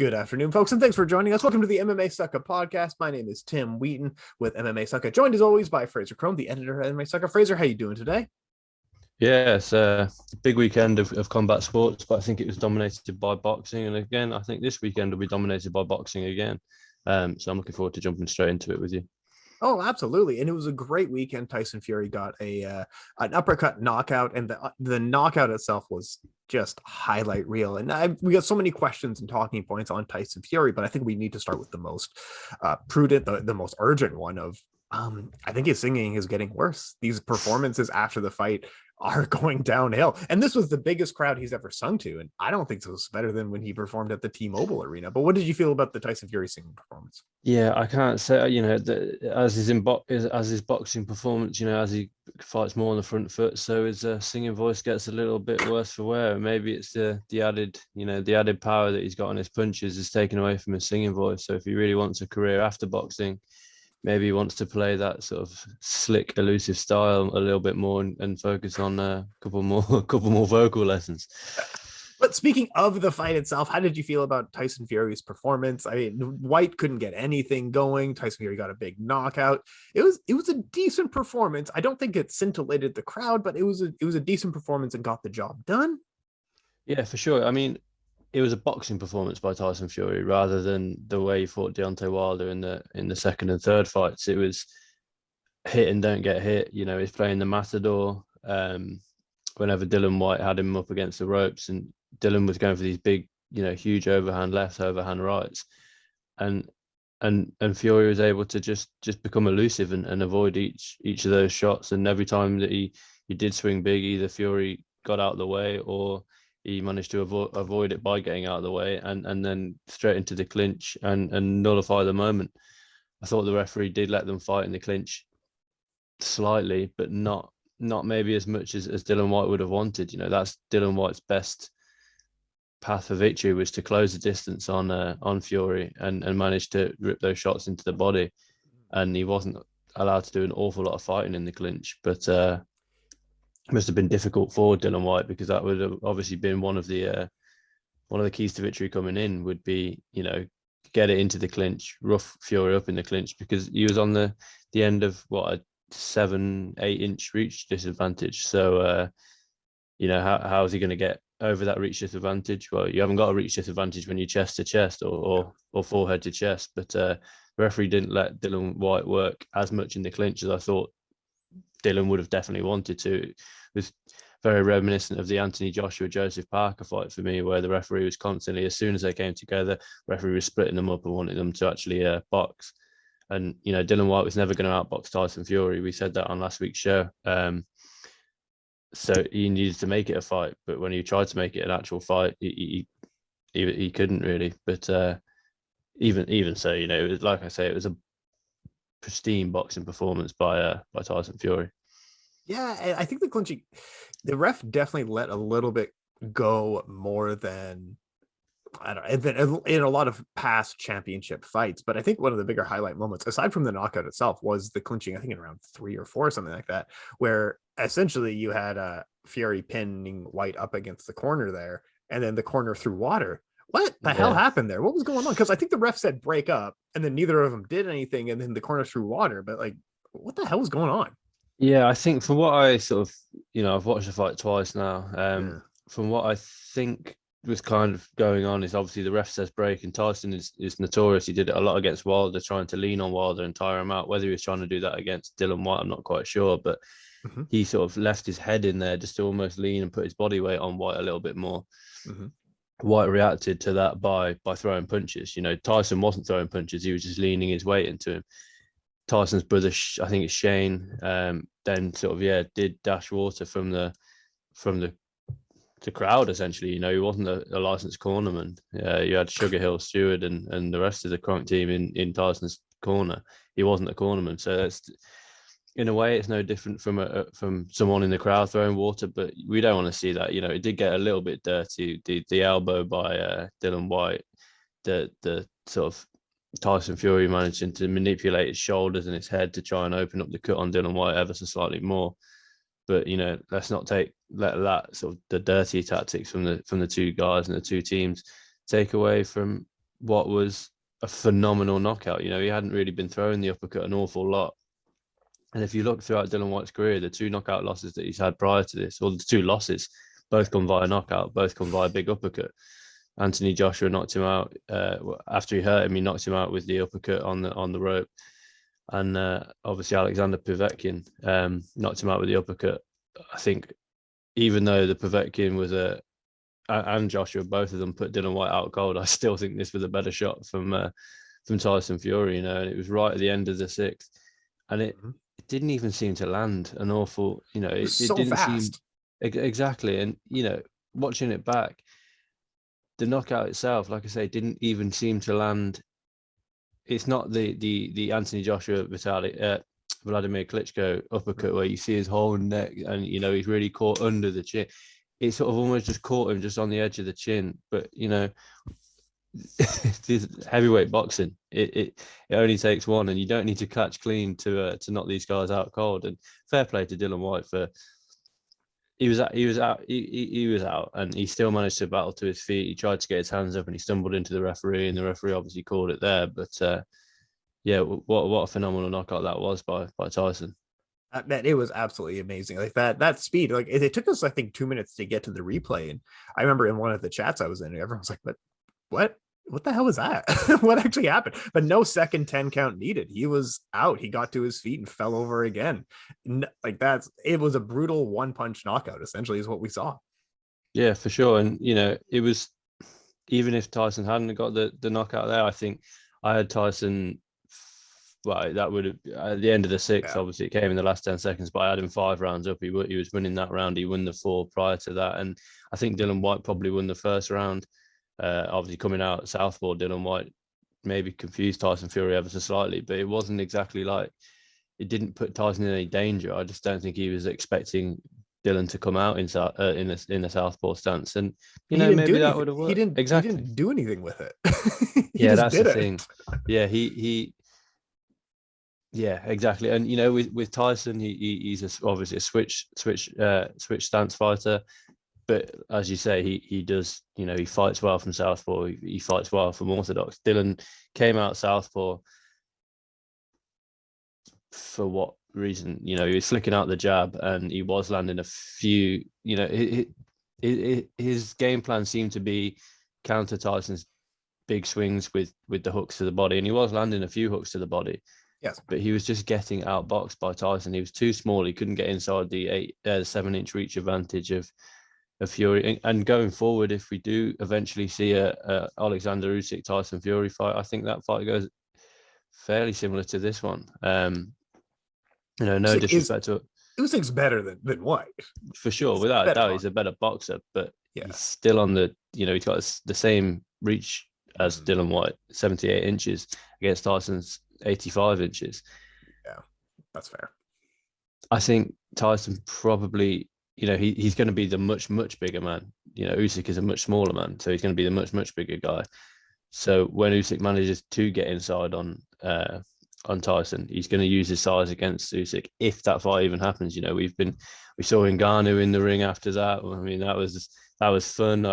Good afternoon, folks, and thanks for joining us. Welcome to the MMA Sucka Podcast. My name is Tim Wheaton with MMA Sucka, joined as always by Frazer Krohn, the editor of MMA Sucka. Frazer, how you doing today? Yeah, it's a big weekend of combat sports, but I think it was dominated by boxing. And again, I think this weekend will be dominated by boxing again. So I'm looking forward to jumping straight into it with you. Oh, absolutely. And it was a great weekend. Tyson Fury got an uppercut knockout, and the knockout itself was just highlight reel. And we got so many questions and talking points on Tyson Fury, but I think we need to start with the most prudent, the most urgent one of I think his singing is getting worse. These performances after the fight are going downhill. And this was the biggest crowd he's ever sung to. And I don't think this was better than when he performed at the T-Mobile Arena. But what did you feel about the Tyson Fury singing performance? Yeah, I can't say, as his boxing performance, as he fights more on the front foot, so his singing voice gets a little bit worse for wear. Maybe it's the added power that he's got on his punches is taken away from his singing voice. So if he really wants a career after boxing, maybe he wants to play that sort of slick, elusive style a little bit more and focus on a couple more vocal lessons. But speaking of the fight itself, how did you feel about Tyson Fury's performance? I mean, White couldn't get anything going. Tyson Fury got a big knockout. It was a decent performance. I don't think it scintillated the crowd, but it was a decent performance and got the job done. Yeah, for sure. I mean, it was a boxing performance by Tyson Fury rather than the way he fought Deontay Wilder in the second and third fights. It was hit and don't get hit. He's playing the matador. Whenever Dillian Whyte had him up against the ropes, and Dillian was going for these big, huge overhand lefts, overhand rights, and Fury was able to just become elusive and avoid each of those shots. And every time that he did swing big, either Fury got out of the way or he managed to avoid it by getting out of the way and then straight into the clinch and nullify the moment. I thought the referee did let them fight in the clinch slightly, but not maybe as much as Dillian Whyte would have wanted. That's Dillian Whyte's best path for victory, was to close the distance on Fury and manage to rip those shots into the body. And he wasn't allowed to do an awful lot of fighting in the clinch, but must have been difficult for Dillian Whyte, because that would have obviously been one of the keys to victory coming in, would be, get it into the clinch, rough Fury up in the clinch, because he was on the end of a 7-8 inch reach disadvantage. So how is he going to get over that reach disadvantage? Well, you haven't got a reach disadvantage when you're chest to chest or forehead to chest, but the referee didn't let Dillian Whyte work as much in the clinch as I thought Dillian would have definitely wanted to. It was very reminiscent of the Anthony Joshua Joseph Parker fight for me, where the referee was constantly, as soon as they came together, the referee was splitting them up and wanted them to actually box. And Dillian Whyte was never going to outbox Tyson Fury. We said that on last week's show. So he needed to make it a fight, but when he tried to make it an actual fight, he couldn't really. But even so, it was, like I say, it was a pristine boxing performance by Tyson Fury. Yeah, I think the ref definitely let a little bit go more than in a lot of past championship fights. But I think one of the bigger highlight moments, aside from the knockout itself, was the clinching, I think in round 3 or 4, something like that, where essentially you had Fury pinning White up against the corner there, and then the corner through water. What the hell happened there? What was going on? Because I think the ref said break up, and then neither of them did anything, and then the corner through water. But what the hell was going on? Yeah, I think from what I sort of, I've watched the fight twice now. From what I think was kind of going on is, obviously the ref says break, and Tyson is notorious. He did it a lot against Wilder, trying to lean on Wilder and tire him out. Whether he was trying to do that against Dillian Whyte, I'm not quite sure, but he sort of left his head in there just to almost lean and put his body weight on Whyte a little bit more. Whyte reacted to that by throwing punches. Tyson wasn't throwing punches; he was just leaning his weight into him. Tyson's brother, I think it's Shane, then sort of did dash water from the crowd, essentially. He wasn't a licensed cornerman. You had Sugar Hill Stewart and the rest of the Krohn team in Tyson's corner. He wasn't a cornerman, so that's, in a way, it's no different from someone in the crowd throwing water. But we don't want to see that. It did get a little bit dirty. The elbow by Dillian Whyte, the sort of Tyson Fury managing to manipulate his shoulders and his head to try and open up the cut on Dillian Whyte ever so slightly more. But let's not let that sort of the dirty tactics from the two guys and the two teams take away from what was a phenomenal knockout. You know, he hadn't really been throwing the uppercut an awful lot. And if you look throughout Dillian White's career, the 2 knockout losses that he's had prior to this, or the 2 losses, both come via knockout, both come via big uppercut. Anthony Joshua knocked him out after he hurt him. He knocked him out with the uppercut on the rope, and obviously Alexander Povetkin knocked him out with the uppercut. I think even though the Povetkin was and Joshua, both of them put Dillian White out cold, I still think this was a better shot from Tyson Fury. You know, and it was right at the end of the 6th, and it didn't even seem to land an awful. You know, it so didn't fast. seem exactly, and you know, watching it back, the knockout itself, like I say, didn't even seem to land. It's not the Anthony Joshua Vladimir Klitschko uppercut where you see his whole neck and you know he's really caught under the chin. It sort of almost just caught him just on the edge of the chin. But you know, heavyweight boxing, it only takes one, and you don't need to catch clean to knock these guys out cold. And fair play to Dillian White for. He was out, and he still managed to battle to his feet. He tried to get his hands up, and he stumbled into the referee, and the referee obviously called it there. But yeah, what a phenomenal knockout that was by Tyson. Man, it was absolutely amazing. Like that speed. Like it took us, I think, 2 minutes to get to the replay. And I remember in one of the chats I was in, everyone was like, "But what the hell was that? What actually happened?" But no second 10 count needed. He was out. He got to his feet and fell over again. Like it was a brutal 1-punch knockout, essentially, is what we saw. Yeah, for sure. And you know, it was, even if Tyson hadn't got the knockout there, I think I had Tyson. Well, that would have at the end of the 6th. Yeah. Obviously, it came in the last 10 seconds, but I had him 5 rounds up. He was winning that round. He won the 4 prior to that, and I think Dillian White probably won the first round. Obviously, coming out southpaw, Dillian White maybe confused Tyson Fury ever so slightly, but it wasn't exactly like it didn't put Tyson in any danger. I just don't think he was expecting Dillian to come out in a southpaw stance, and you know maybe that would have worked. He didn't do anything with it. Yeah, that's the thing. Yeah, yeah, exactly. And you know, with Tyson, he's obviously a switch stance fighter, but as you say, he does. You know, he fights well from southpaw. He fights well from orthodox. Dillian came out southpaw for what reason? You know, he was flicking out the jab, and he was landing a few. You know, his game plan seemed to be counter Tyson's big swings with the hooks to the body, and he was landing a few hooks to the body. Yes, but he was just getting outboxed by Tyson. He was too small. He couldn't get inside the 7-inch reach advantage of Fury. And going forward, if we do eventually see a Alexander Usyk Tyson Fury fight, I think that fight goes fairly similar to this one. You know, no disrespect to it. Usyk's better than White for sure, without a doubt. He's a better boxer, but he's still on the. You know, he's got the same reach as Dillian White, 78 inches against Tyson's 85 inches. Yeah, that's fair. I think Tyson probably, you know, he's going to be the much bigger man. You know, Usyk is a much smaller man, so he's going to be the much bigger guy. So when Usyk manages to get inside on Tyson, he's going to use his size against Usyk if that fight even happens. You know, we saw Ngannou in the ring after that. I mean, that was fun.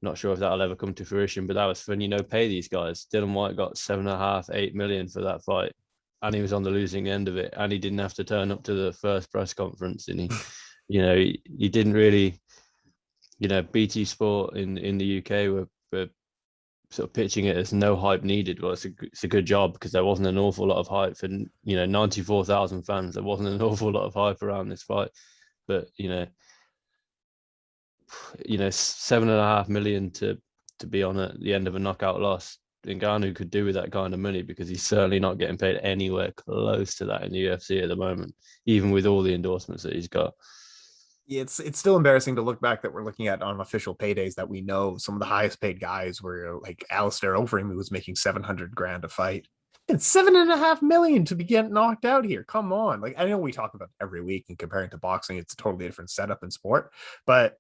Not sure if that'll ever come to fruition, but that was fun. You know, pay these guys. Dillian White got 7.5-8 million for that fight, and he was on the losing end of it, and he didn't have to turn up to the first press conference, and he didn't really, you know, BT Sport in the UK were sort of pitching it as no hype needed. Well, it's a good job, because there wasn't an awful lot of hype for 94,000 fans. There wasn't an awful lot of hype around this fight, but you know, 7.5 million to be on at the end of a knockout loss. Ngannou could do with that kind of money, because he's certainly not getting paid anywhere close to that in the UFC at the moment, even with all the endorsements that he's got. Yeah, it's still embarrassing to look back that we're looking at on official paydays that we know some of the highest paid guys were like Alistair Overeem, who was making 700 grand a fight. And 7.5 million to be getting knocked out here. Come on. Like, I know we talk about it every week, and comparing to boxing, it's a totally different setup in sport, but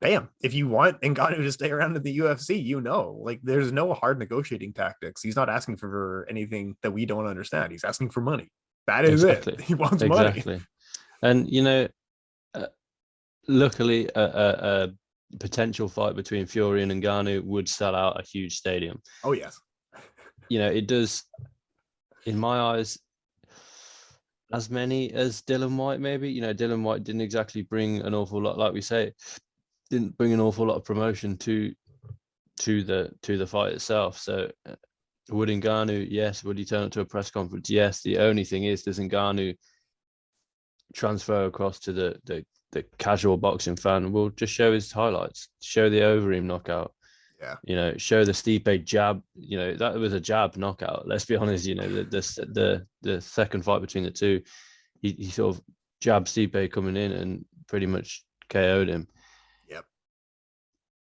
bam, if you want Ngannou to stay around in the UFC, like there's no hard negotiating tactics. He's not asking for anything that we don't understand. He's asking for money. That is it. He wants money. And, you know, luckily, potential fight between Fury and Ngannou would sell out a huge stadium. Oh yes. It does, in my eyes, as many as Dylan White, maybe. Dylan White didn't exactly bring an awful lot, like we say, didn't bring an awful lot of promotion to the fight itself. So would Ngannou, yes. Would he turn up to a press conference? Yes. The only thing is, does Ngannou transfer across to the casual boxing fan? Will just show his highlights, show the Overeem knockout. Yeah. Show the Stipe jab. That was a jab knockout. Let's be honest. The second fight between the two, he sort of jabbed Stipe coming in and pretty much KO'd him. Yep.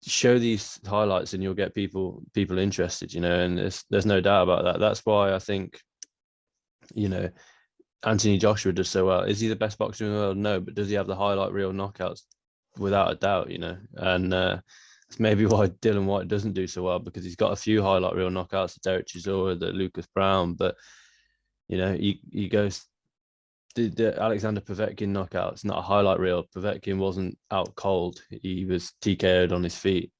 Show these highlights and you'll get people interested. And there's no doubt about that. That's why I think, Anthony Joshua does so well. Is he the best boxer in the world? No, but does he have the highlight reel knockouts? Without a doubt, and it's maybe why Dylan White doesn't do so well, because he's got a few highlight reel knockouts, the Derek Chisora, the Lucas Brown, but he goes the Alexander Povetkin knockout. It's not a highlight reel. Povetkin wasn't out cold; he was TKO'd on his feet.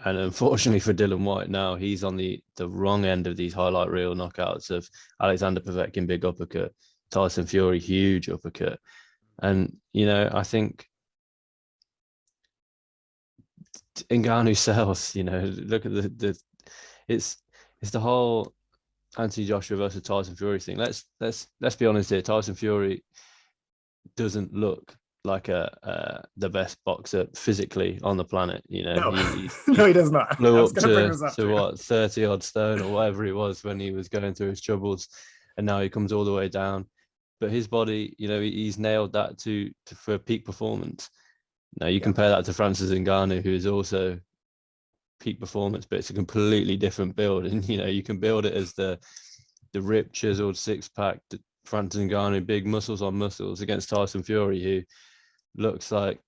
And unfortunately for Dylan White, now he's on the wrong end of these highlight reel knockouts of Alexander Povetkin, big uppercut, Tyson Fury, huge uppercut, and I think Ngannou sells. Look at it's the whole Anthony Joshua versus Tyson Fury thing. Let's be honest here. Tyson Fury doesn't look like the best boxer physically on the planet. No, no, he does not. Flew up to what, 30 odd stone or whatever he was when he was going through his troubles, and now he comes all the way down. But his body, he's nailed that for peak performance. Now you compare that to Francis Ngannou, who is also peak performance, but it's a completely different build. And you can build it as the ripped, chiseled six pack, Francis Ngannou, big muscles on muscles, against Tyson Fury, who looks like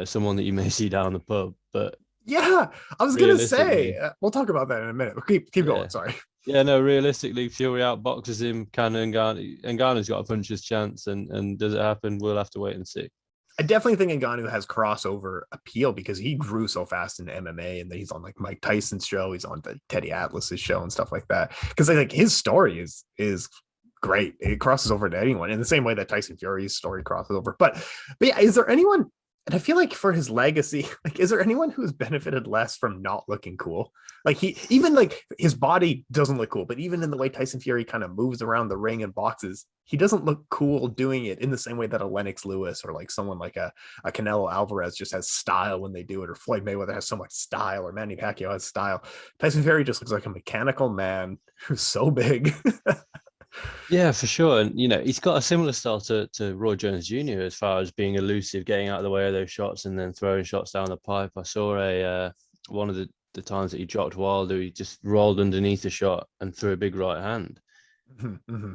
someone that you may see down the pub. But yeah, I was gonna say we'll talk about that in a minute. Keep going. Sorry. Yeah, no, realistically, Fury outboxes him. Can Ngannou's got a puncher's chance, and does it happen? We'll have to wait and see. I definitely think Ngannou has crossover appeal because he grew so fast in MMA, and he's on like Mike Tyson's show, he's on the Teddy Atlas's show and stuff like that. Because like his story is great. It crosses over to anyone in the same way that Tyson Fury's story crosses over. But yeah, is there anyone? And I feel like for his legacy, like, is there anyone who's benefited less from not looking cool? Like his body doesn't look cool, but even in the way Tyson Fury kind of moves around the ring and boxes, he doesn't look cool doing it in the same way that a Lennox Lewis or like someone like a Canelo Alvarez just has style when they do it, or Floyd Mayweather has so much style, or Manny Pacquiao has style. Tyson Fury just looks like a mechanical man who's so big. Yeah, for sure. And, he's got a similar style to Roy Jones Jr. as far as being elusive, getting out of the way of those shots and then throwing shots down the pipe. I saw one of the times that he dropped Wilder, he just rolled underneath a shot and threw a big right hand. Mm-hmm.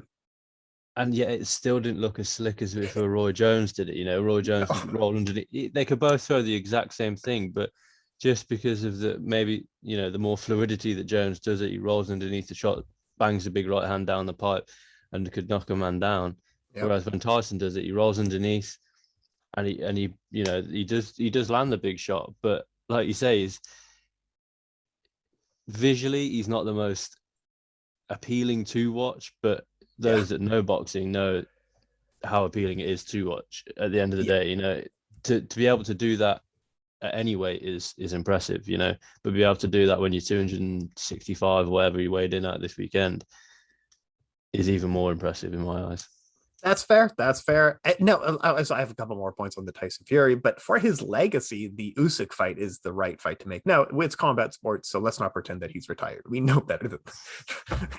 And yet it still didn't look as slick as if Roy Jones did it. Roy Jones rolled underneath. They could both throw the exact same thing, but just because of the more fluidity that Jones does it, he rolls underneath the shot, bangs a big right hand down the pipe, and could knock a man down. Yep. Whereas when Tyson does it, he rolls underneath, and he does land the big shot. But like you say, visually he's not the most appealing to watch. But those that know boxing know how appealing it is to watch. At the end of the day, to be able to do that at any weight is impressive. But be able to do that when you're 265 or whatever you weighed in at this weekend is even more impressive in my eyes. That's fair. No, I have a couple more points on the Tyson Fury, but for his legacy, the Usyk fight is the right fight to make. Now, it's combat sports, so let's not pretend that he's retired. We know that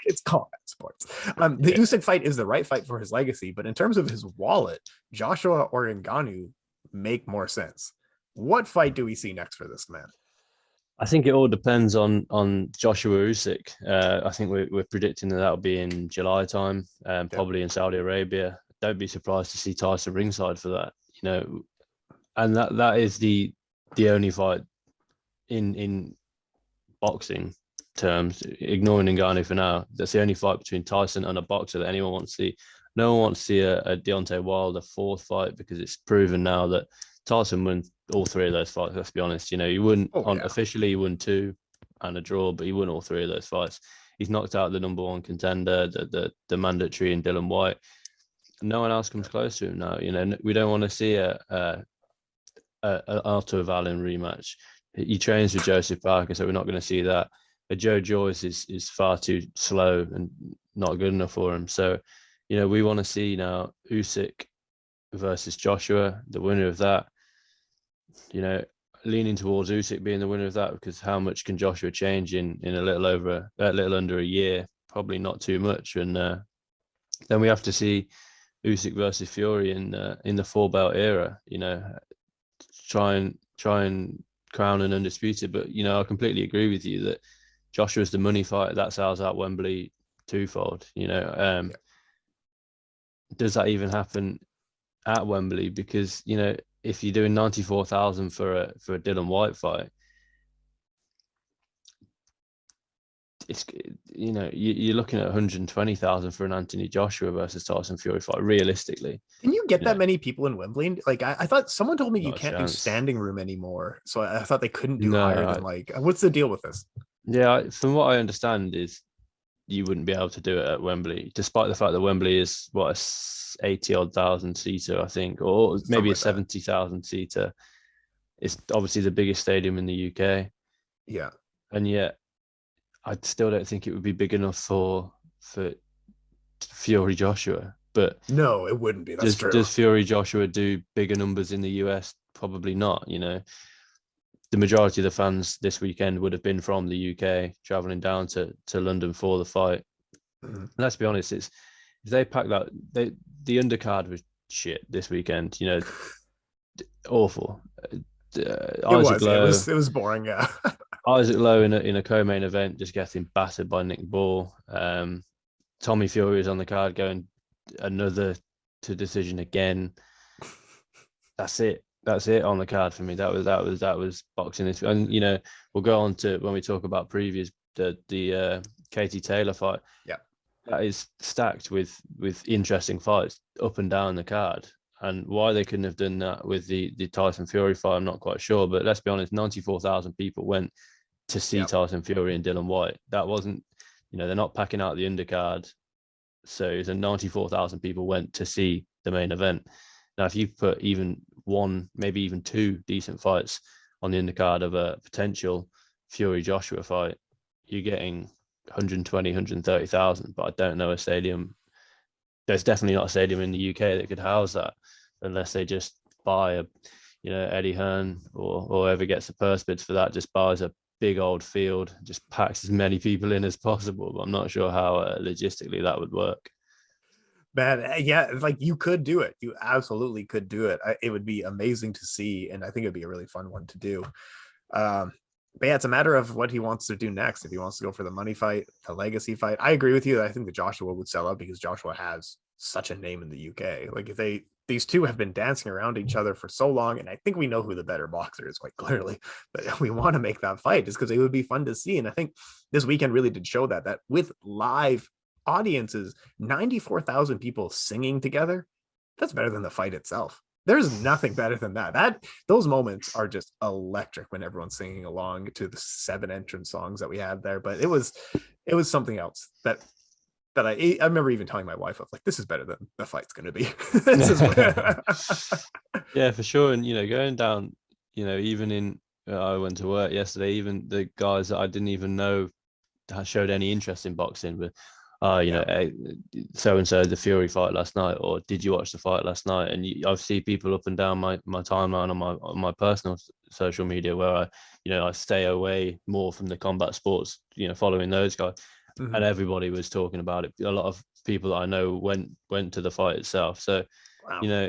it's combat sports. The Usyk fight is the right fight for his legacy, but in terms of his wallet, Joshua or Ngannou make more sense. What fight do we see next for this man? I think it all depends on Joshua Usyk. I think we're predicting that'll be in July time, probably in Saudi Arabia. Don't be surprised to see Tyson ringside for that. And that is the only fight in boxing terms, ignoring Ngannou for now. That's the only fight between Tyson and a boxer that anyone wants to see. No one wants to see a Deontay Wilder fourth fight, because it's proven now that Tyson all three of those fights. Let's be honest. You know, he wouldn't officially he won 2 and a draw, but he won all 3 of those fights. He's knocked out the number 1 contender, the mandatory in Dylan White. No one else comes close to him now. You know, we don't want to see a Artur Valin rematch. He trains with Joseph Parker, so we're not going to see that. But Joe Joyce is far too slow and not good enough for him. So, you know, we want to see now Usyk versus Joshua, the winner of that. You know, leaning towards Usyk being the winner of that, because how much can Joshua change in a little under a year? Probably not too much. And then we have to see Usyk versus Fury in the 4-belt era. You know, try and crown an undisputed. But you know, I completely agree with you that Joshua's the money fight that sells out Wembley twofold. You know, does that even happen at Wembley? Because you know, if you're doing 94,000 for a Dylan White fight, it's, you know, you're looking at 120,000 for an Anthony Joshua versus Tyson Fury fight. Realistically, can you get that many people in Wembley? Like I thought someone told me you can't do chance. standing room anymore, so I thought they couldn't do higher than like. What's the deal with this? Yeah, from what I understand is you wouldn't be able to do it at Wembley, despite the fact that Wembley is what, a 80-odd thousand seater, I think, or maybe a 70,000 seater. It's obviously the biggest stadium in the UK. Yeah, and yet I still don't think it would be big enough for Fury Joshua. But no, it wouldn't be. That's true. Does Fury Joshua do bigger numbers in the US? Probably not. You know, the majority of the fans this weekend would have been from the UK, traveling down to London for the fight. Mm-hmm. Let's be honest, if they pack that, the undercard was shit this weekend. You know, awful. It was boring. Yeah. Isaac Lowe in a co-main event just getting battered by Nick Ball. Tommy Fury was on the card going another to decision again. That's it on the card for me. That was boxing. And you know, we'll go on to when we talk about previews, the Katie Taylor fight. Yeah, that is stacked with interesting fights up and down the card. And why they couldn't have done that with the Tyson Fury fight, I'm not quite sure. But let's be honest, 94,000 people went to see Tyson Fury and Dylan White. That wasn't, you know, they're not packing out the undercard. So 94,000 people went to see the main event. Now, if you put even one, maybe even 2 decent fights on the undercard of a potential Fury Joshua fight, you're getting 120, 130,000. But I don't know a stadium. There's definitely not a stadium in the UK that could house that, unless they just buy Eddie Hearn or whoever gets the purse bids for that, just buys a big old field, just packs as many people in as possible. But I'm not sure how logistically that would work. Man, yeah, like you could do it. You absolutely could do it. It would be amazing to see, and I think it'd be a really fun one to do. But yeah, it's a matter of what he wants to do next. If he wants to go for the money fight, the legacy fight, I agree with you. I think that Joshua would sell out because Joshua has such a name in the UK. Like these two have been dancing around each other for so long, and I think we know who the better boxer is quite clearly. But we want to make that fight just because it would be fun to see. And I think this weekend really did show that with live audiences, 94,000 people singing together, that's better than the fight itself. There's nothing better than that. Those moments are just electric when everyone's singing along to the 7 entrance songs that we had there. But it was something else that I remember even telling my wife, I was like, this is better than the fight's going to be. Yeah, for sure. And, you know, going down, you know, even in, I went to work yesterday, even the guys that I didn't even know showed any interest in boxing, but so-and-so the Fury fight last night, or did you watch the fight last night? And I see people up and down my timeline on my personal social media where I stay away more from the combat sports, you know, following those guys. Mm-hmm. And everybody was talking about it. A lot of people that I know went to the fight itself. So, wow. You know,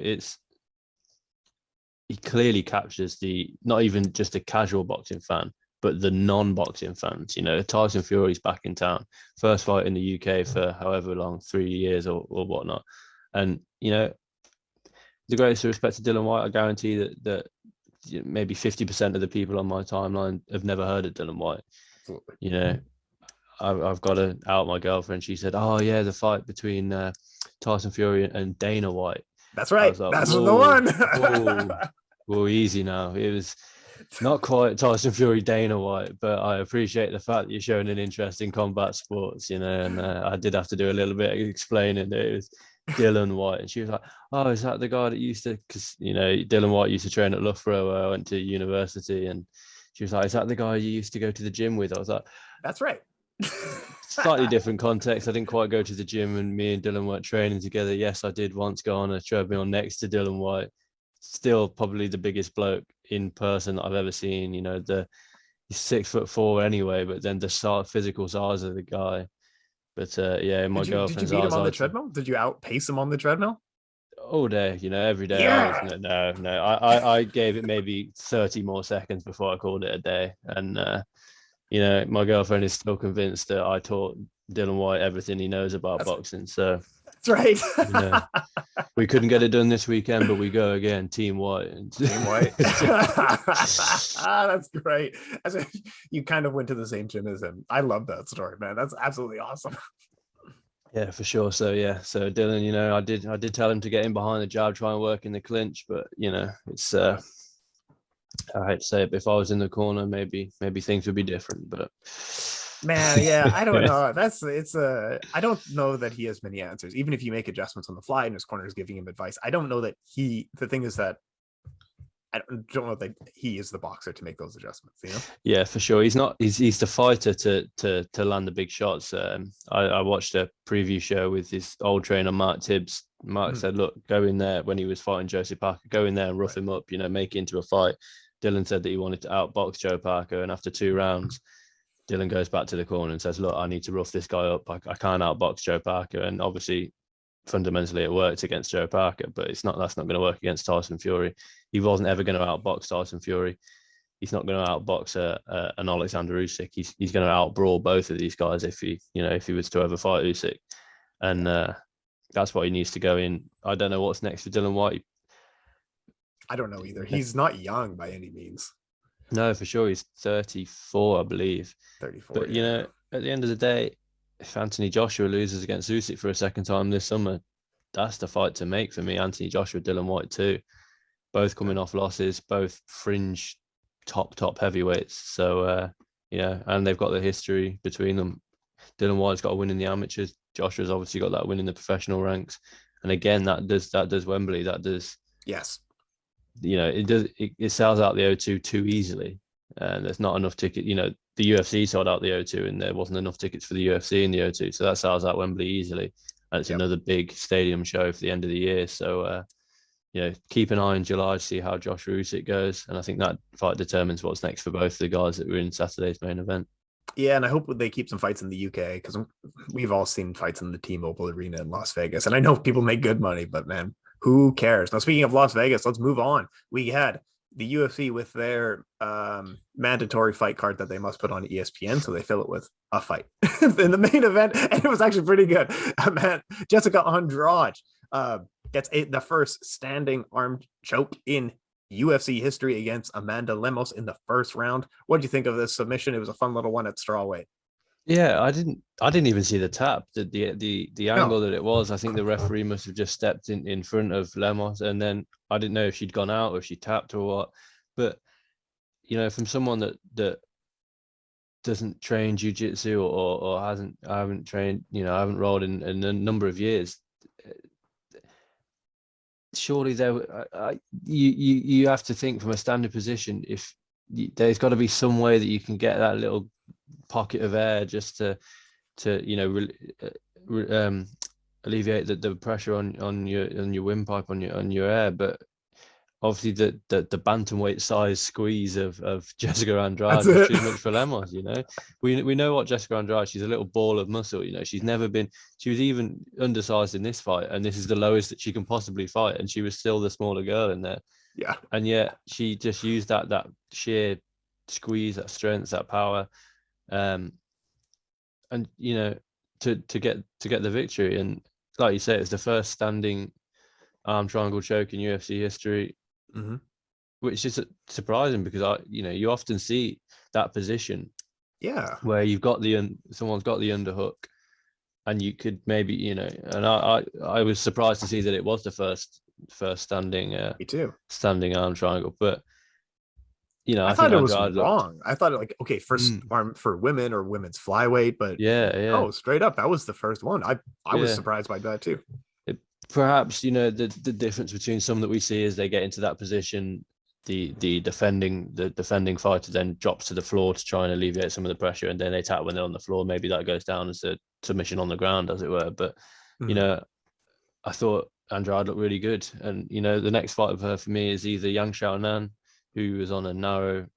he clearly captures not even just a casual boxing fan, but the non-boxing fans. You know, Tyson Fury's back in town, first fight in the UK for however long, 3 years or whatnot. And, you know, the greatest respect to Dylan White, I guarantee that maybe 50% of the people on my timeline have never heard of Dylan White. Absolutely. You know, I've got to out my girlfriend. She said, "Oh yeah, the fight between Tyson Fury and Dana White." That's right. Like, that's the one. well, easy now. It was not quite Tyson Fury, Dana White, but I appreciate the fact that you're showing an interest in combat sports, you know, and I did have to do a little bit of explaining that it was Dylan White. And she was like, oh, is that the guy that used to, because, you know, Dylan White used to train at Loughborough where I went to university. And she was like, is that the guy you used to go to the gym with? I was like, that's right. Slightly different context. I didn't quite go to the gym and me and Dylan weren't training together. Yes, I did once go on a treadmill next to Dylan White. Still probably the biggest bloke in person that I've ever seen. You know, he's 6'4" anyway, but then the physical size of the guy. But yeah, my girlfriend's did you beat him on the treadmill? Did you outpace him on the treadmill? All day, you know, every day. Yeah. I gave it maybe 30 more seconds before I called it a day. And you know, my girlfriend is still convinced that I taught Dylan White everything he knows about boxing. So that's right. You know, we couldn't get it done this weekend, but we go again, Team White. Team White. That's great. You kind of went to the same gym as him. I love that story, man. That's absolutely awesome. Yeah, for sure. So yeah, so Dylan, you know, I did tell him to get in behind the jab, try and work in the clinch, but you know, it's I hate to say it, but if I was in the corner, maybe things would be different. But man, yeah, I don't know. I don't know that he has many answers. Even if you make adjustments on the fly and his corner is giving him advice, I don't know that the thing is that I don't know that he is the boxer to make those adjustments, you know? Yeah, for sure. He's the fighter to land the big shots. I watched a preview show with his old trainer, Mark Tibbs. Mark said, look, go in there when he was fighting Joseph Parker, go in there and rough him up, you know, make it into a fight. Dylan said that he wanted to outbox Joe Parker, and after 2 rounds, Dylan goes back to the corner and says, look, I need to rough this guy up. I can't outbox Joe Parker. And obviously, fundamentally, it worked against Joe Parker, but that's not going to work against Tyson Fury. He wasn't ever going to outbox Tyson Fury. He's not going to outbox an Alexander Usyk. He's going to outbrawl both of these guys if he was to ever fight Usyk. And that's what he needs to go in. I don't know what's next for Dylan White. I don't know either. He's not young by any means. No, for sure. He's 34, I believe. 34. But, you know, at the end of the day, if Anthony Joshua loses against Usyk for a second time this summer, that's the fight to make for me. Anthony Joshua, Dylan White too. Both coming off losses, both fringe top heavyweights. So, you know, and they've got the history between them. Dylan White's got a win in the amateurs. Joshua's obviously got that win in the professional ranks. And again, that does Wembley. That does. Yes. You know, it sells out the O2 too easily. And there's not enough ticket. You know, the UFC sold out the O2 and there wasn't enough tickets for the UFC in the O2. So that sells out Wembley easily. And it's another big stadium show for the end of the year. So, you know, keep an eye on July, see how Joshua Usyk goes. And I think that fight determines what's next for both the guys that were in Saturday's main event. Yeah, and I hope they keep some fights in the UK because we've all seen fights in the T-Mobile Arena in Las Vegas. And I know people make good money, but man, who cares? Now, speaking of Las Vegas, let's move on. We had the UFC with their mandatory fight card that they must put on ESPN, so they fill it with a fight in the main event, and it was actually pretty good. Man, Jessica Andrade gets the first standing arm choke in UFC history against Amanda Lemos in the first round. What do you think of this submission? It was a fun little one at strawweight. Yeah, I didn't even see the tap. The angle that it was. I think the referee must have just stepped in front of Lemos, and then I didn't know if she'd gone out or if she tapped or what. But you know, from someone that doesn't train jiu-jitsu or I haven't trained, you know, I haven't rolled in a number of years. Surely you have to think from a standing position. If there's got to be some way that you can get that little pocket of air just to you know alleviate the pressure on your windpipe on your air. But obviously the bantamweight size squeeze of Jessica Andrade was too much for Lemos. You know, we know what Jessica Andrade. She's a little ball of muscle. You know, she was even undersized in this fight, and this is the lowest that she can possibly fight, and she was still the smaller girl in there. Yeah, and yet she just used that sheer squeeze, that strength, that power, and you know, to get the victory. And like you say, it's the first standing arm triangle choke in UFC history. Mm-hmm. Which is surprising because you often see that position, where you've got someone's got the underhook, and you could maybe, you know, and I was surprised to see that it was the first standing Me too. standing arm triangle. But I I thought think it was Andrade looked. wrong. I thought like, okay, first arm for women or women's flyweight, but Yeah. oh, straight up, that was the first one. I was Yeah. surprised by that too. Perhaps the difference between some that we see is they get into that position, the defending fighter then drops to the floor to try and alleviate some of the pressure, and then they tap when they're on the floor. Maybe that goes down as a submission on the ground, as it were. But I thought Andrade looked really good, and the next fight of her for me is either Yang Xiaonan, who was on a narrow.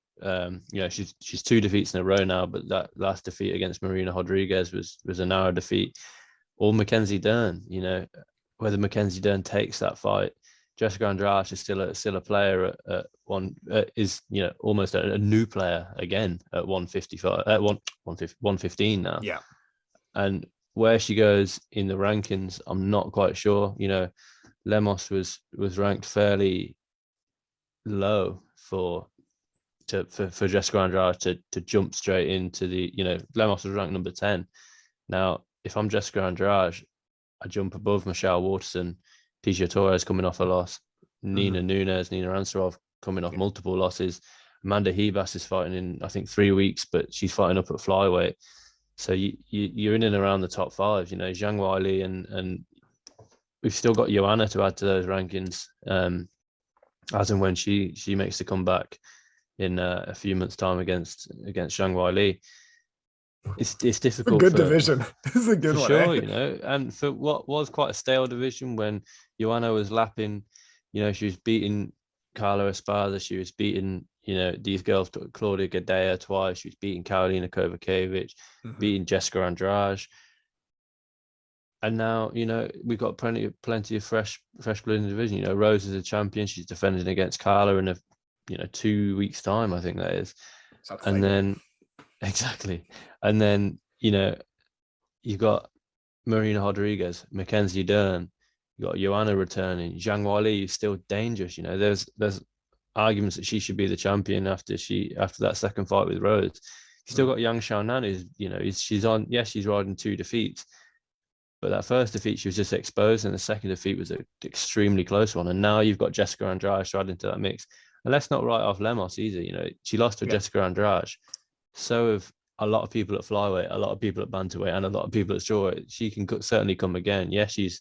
She's 2 defeats in a row now, but that last defeat against Marina Rodriguez was a narrow defeat, or Mackenzie Dern. Whether Mackenzie Dern takes that fight, Jessica Andrade is still a player at one is almost a new player again at 155 at 115 now. Yeah, and where she goes in the rankings, I'm not quite sure. Lemos was ranked fairly low for Jessica Andrade to jump straight into the. Lemos was ranked number 10. Now, if I'm Jessica Andrade, I jump above Michelle Waterson, Tisha Torres coming off a loss, Nina Ansaroff coming off multiple losses. Amanda Hebas is fighting in, I think, 3 weeks, but she's fighting up at flyweight. So you're in and around the top 5. Zhang Weili and we've still got Joanna to add to those rankings, as and when she makes the comeback in a few months' time against Zhang Weili. It's difficult. It's a good division. This is a good one. Sure, and for what was quite a stale division when Joanna was lapping, she was beating Carla Esparza, she was beating, these girls, Claudia Gadelha twice, she was beating Karolina Kovacevic, beating Jessica Andrade. And now, we've got plenty of fresh blood in the division. Rose is a champion, she's defending against Carla in 2 weeks' time, I think that is. And then exactly. And then, you've got Marina Rodriguez, Mackenzie Dern, you got Joanna returning, Zhang Weili is still dangerous. There's arguments that she should be the champion after that second fight with Rose. You still got Yang Xiaonan, who's she's riding 2 defeats, but that first defeat she was just exposed, and the second defeat was an extremely close one. And now you've got Jessica Andrade straight into that mix. And let's not write off Lemos either. She lost to Jessica Andrade. So have a lot of people at flyweight, a lot of people at bantamweight, and a lot of people at strawweight. She can certainly come again. Yeah, she's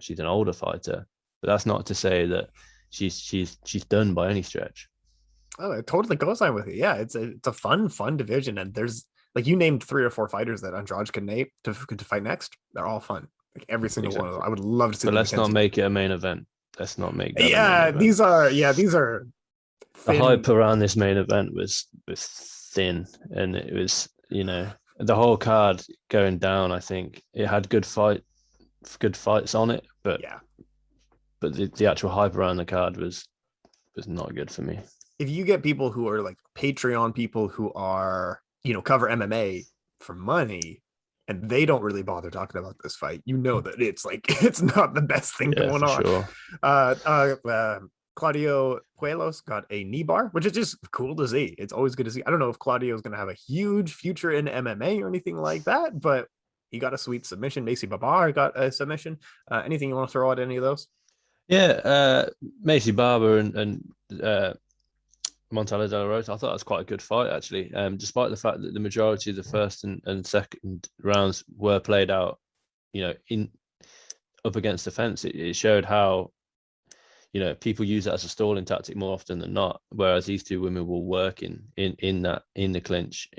an older fighter, but that's not to say that she's done by any stretch. Oh, it totally co-sign with you. Yeah, it's a fun division, and there's, like, you named 3 or 4 fighters that Andrade can name to fight next. They're all fun. Like every single one of them. I would love to see. But let's not make it a main event. Let's not make that. Yeah, these are the hype around this main event was thin, and it was the whole card going down. I think it had good fights on it, but the actual hype around the card was not good for me. If you get people who are like Patreon people who are cover MMA for money, and they don't really bother talking about this fight, that it's like it's not the best thing going on. Sure. Claudio Puelos got a knee bar, which is just cool to see. It's always good to see. I don't know if Claudio is going to have a huge future in MMA or anything like that, but he got a sweet submission. Macy Babar got a submission. Anything you want to throw out any of those? Yeah, Macy Barber and Montella De La Rosa. I thought that was quite a good fight, actually. Despite the fact that the majority of the first and second rounds were played out, in up against the fence, it showed how people use that as a stalling tactic more often than not. Whereas these 2 women were working in the clinch,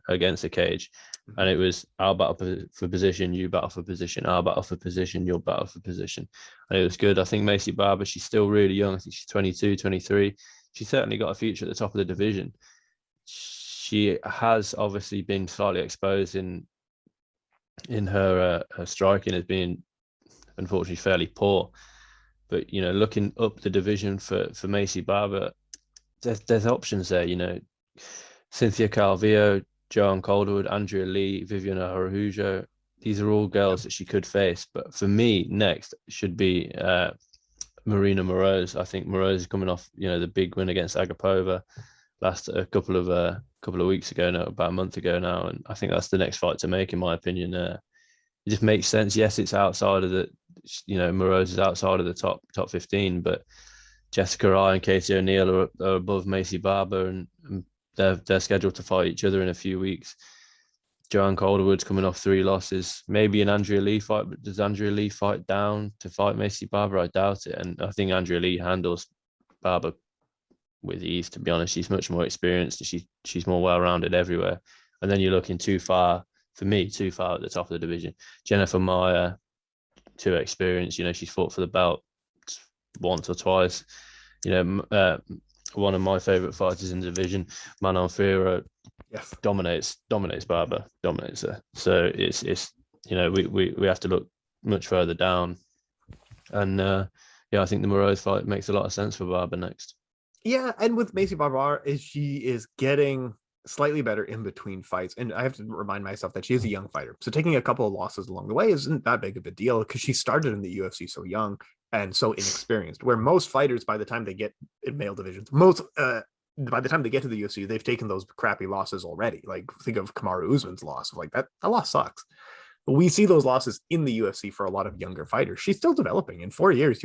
against the cage, and it was our battle for position, you battle for position, our battle for position, your battle for position, and it was good. I think Macy Barber, she's still really young. I think she's 22, 23. She's certainly got a future at the top of the division. She has obviously been slightly exposed in her striking as being, unfortunately, fairly poor. But looking up the division for Macy Barber, there's options there. Cynthia Calvillo, Joanne Calderwood, Andrea Lee, Viviana Araujo. These are all girls that she could face. But for me, next should be Marina Moroz. I think Moroz is coming off the big win against Agapova a couple of weeks ago now, about a month ago now, and I think that's the next fight to make, in my opinion. It just makes sense. Yes, it's outside of Moroz is outside of the top 15, but Jessica Eye and Katie O'Neill are above Macy Barber, and they're scheduled to fight each other in a few weeks. Joanne Calderwood's coming off 3 losses. Maybe an Andrea Lee fight, but does Andrea Lee fight down to fight Macy Barber? I doubt it. And I think Andrea Lee handles Barber with ease, to be honest. She's much more experienced. She's more well-rounded everywhere. And then you're looking too far at the top of the division. Jennifer Meyer, too experienced. She's fought for the belt once or twice. One of my favorite fighters in the division, Manon Fiorot, yes, dominates Barber, dominates her. So it's we have to look much further down. And I think the Moroz fight makes a lot of sense for Barber next. Yeah, and with Macy Barber, she is getting slightly better in between fights, and I have to remind myself that she is a young fighter, so taking a couple of losses along the way isn't that big of a deal because she started in the UFC so young and so inexperienced, where most fighters, by the time they get in male divisions, by the time they get to the UFC, they've taken those crappy losses already. Like, think of Kamaru Usman's loss. Like, that loss sucks. But we see those losses in the UFC for a lot of younger fighters. She's still developing. In 4 years,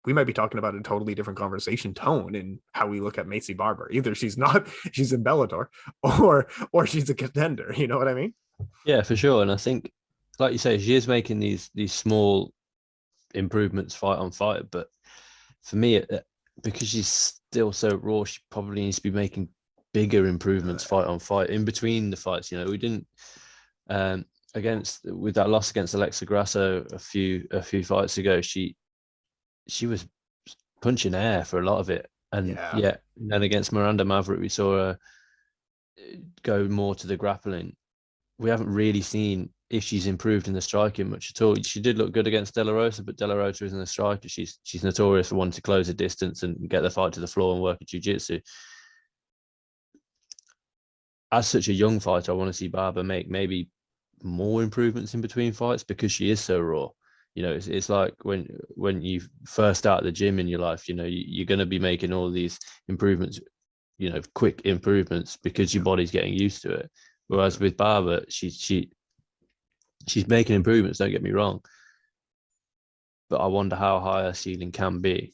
we might be talking about a totally different conversation tone in how we look at Macy Barber. Either she's in Bellator, or she's a contender. You know what I mean? Yeah, for sure. And I think, like you say, she is making these small improvements fight on fight. But for me, because she's still so raw, she probably needs to be making bigger improvements fight on fight in between the fights. We didn't with that loss against Alexa Grasso a few fights ago. She was punching air for a lot of it. And then against Miranda Maverick, we saw her go more to the grappling. We haven't really seen if she's improved in the striking much at all. She did look good against De La Rosa, but De La Rosa isn't a striker. She's notorious for wanting to close a distance and get the fight to the floor and work at jiu-jitsu. As such a young fighter, I want to see Barber make maybe more improvements in between fights because she is so raw. It's like when you first start the gym in your life, you're going to be making all these improvements, quick improvements because your body's getting used to it. Whereas with Barber, she's making improvements, don't get me wrong. But I wonder how high her ceiling can be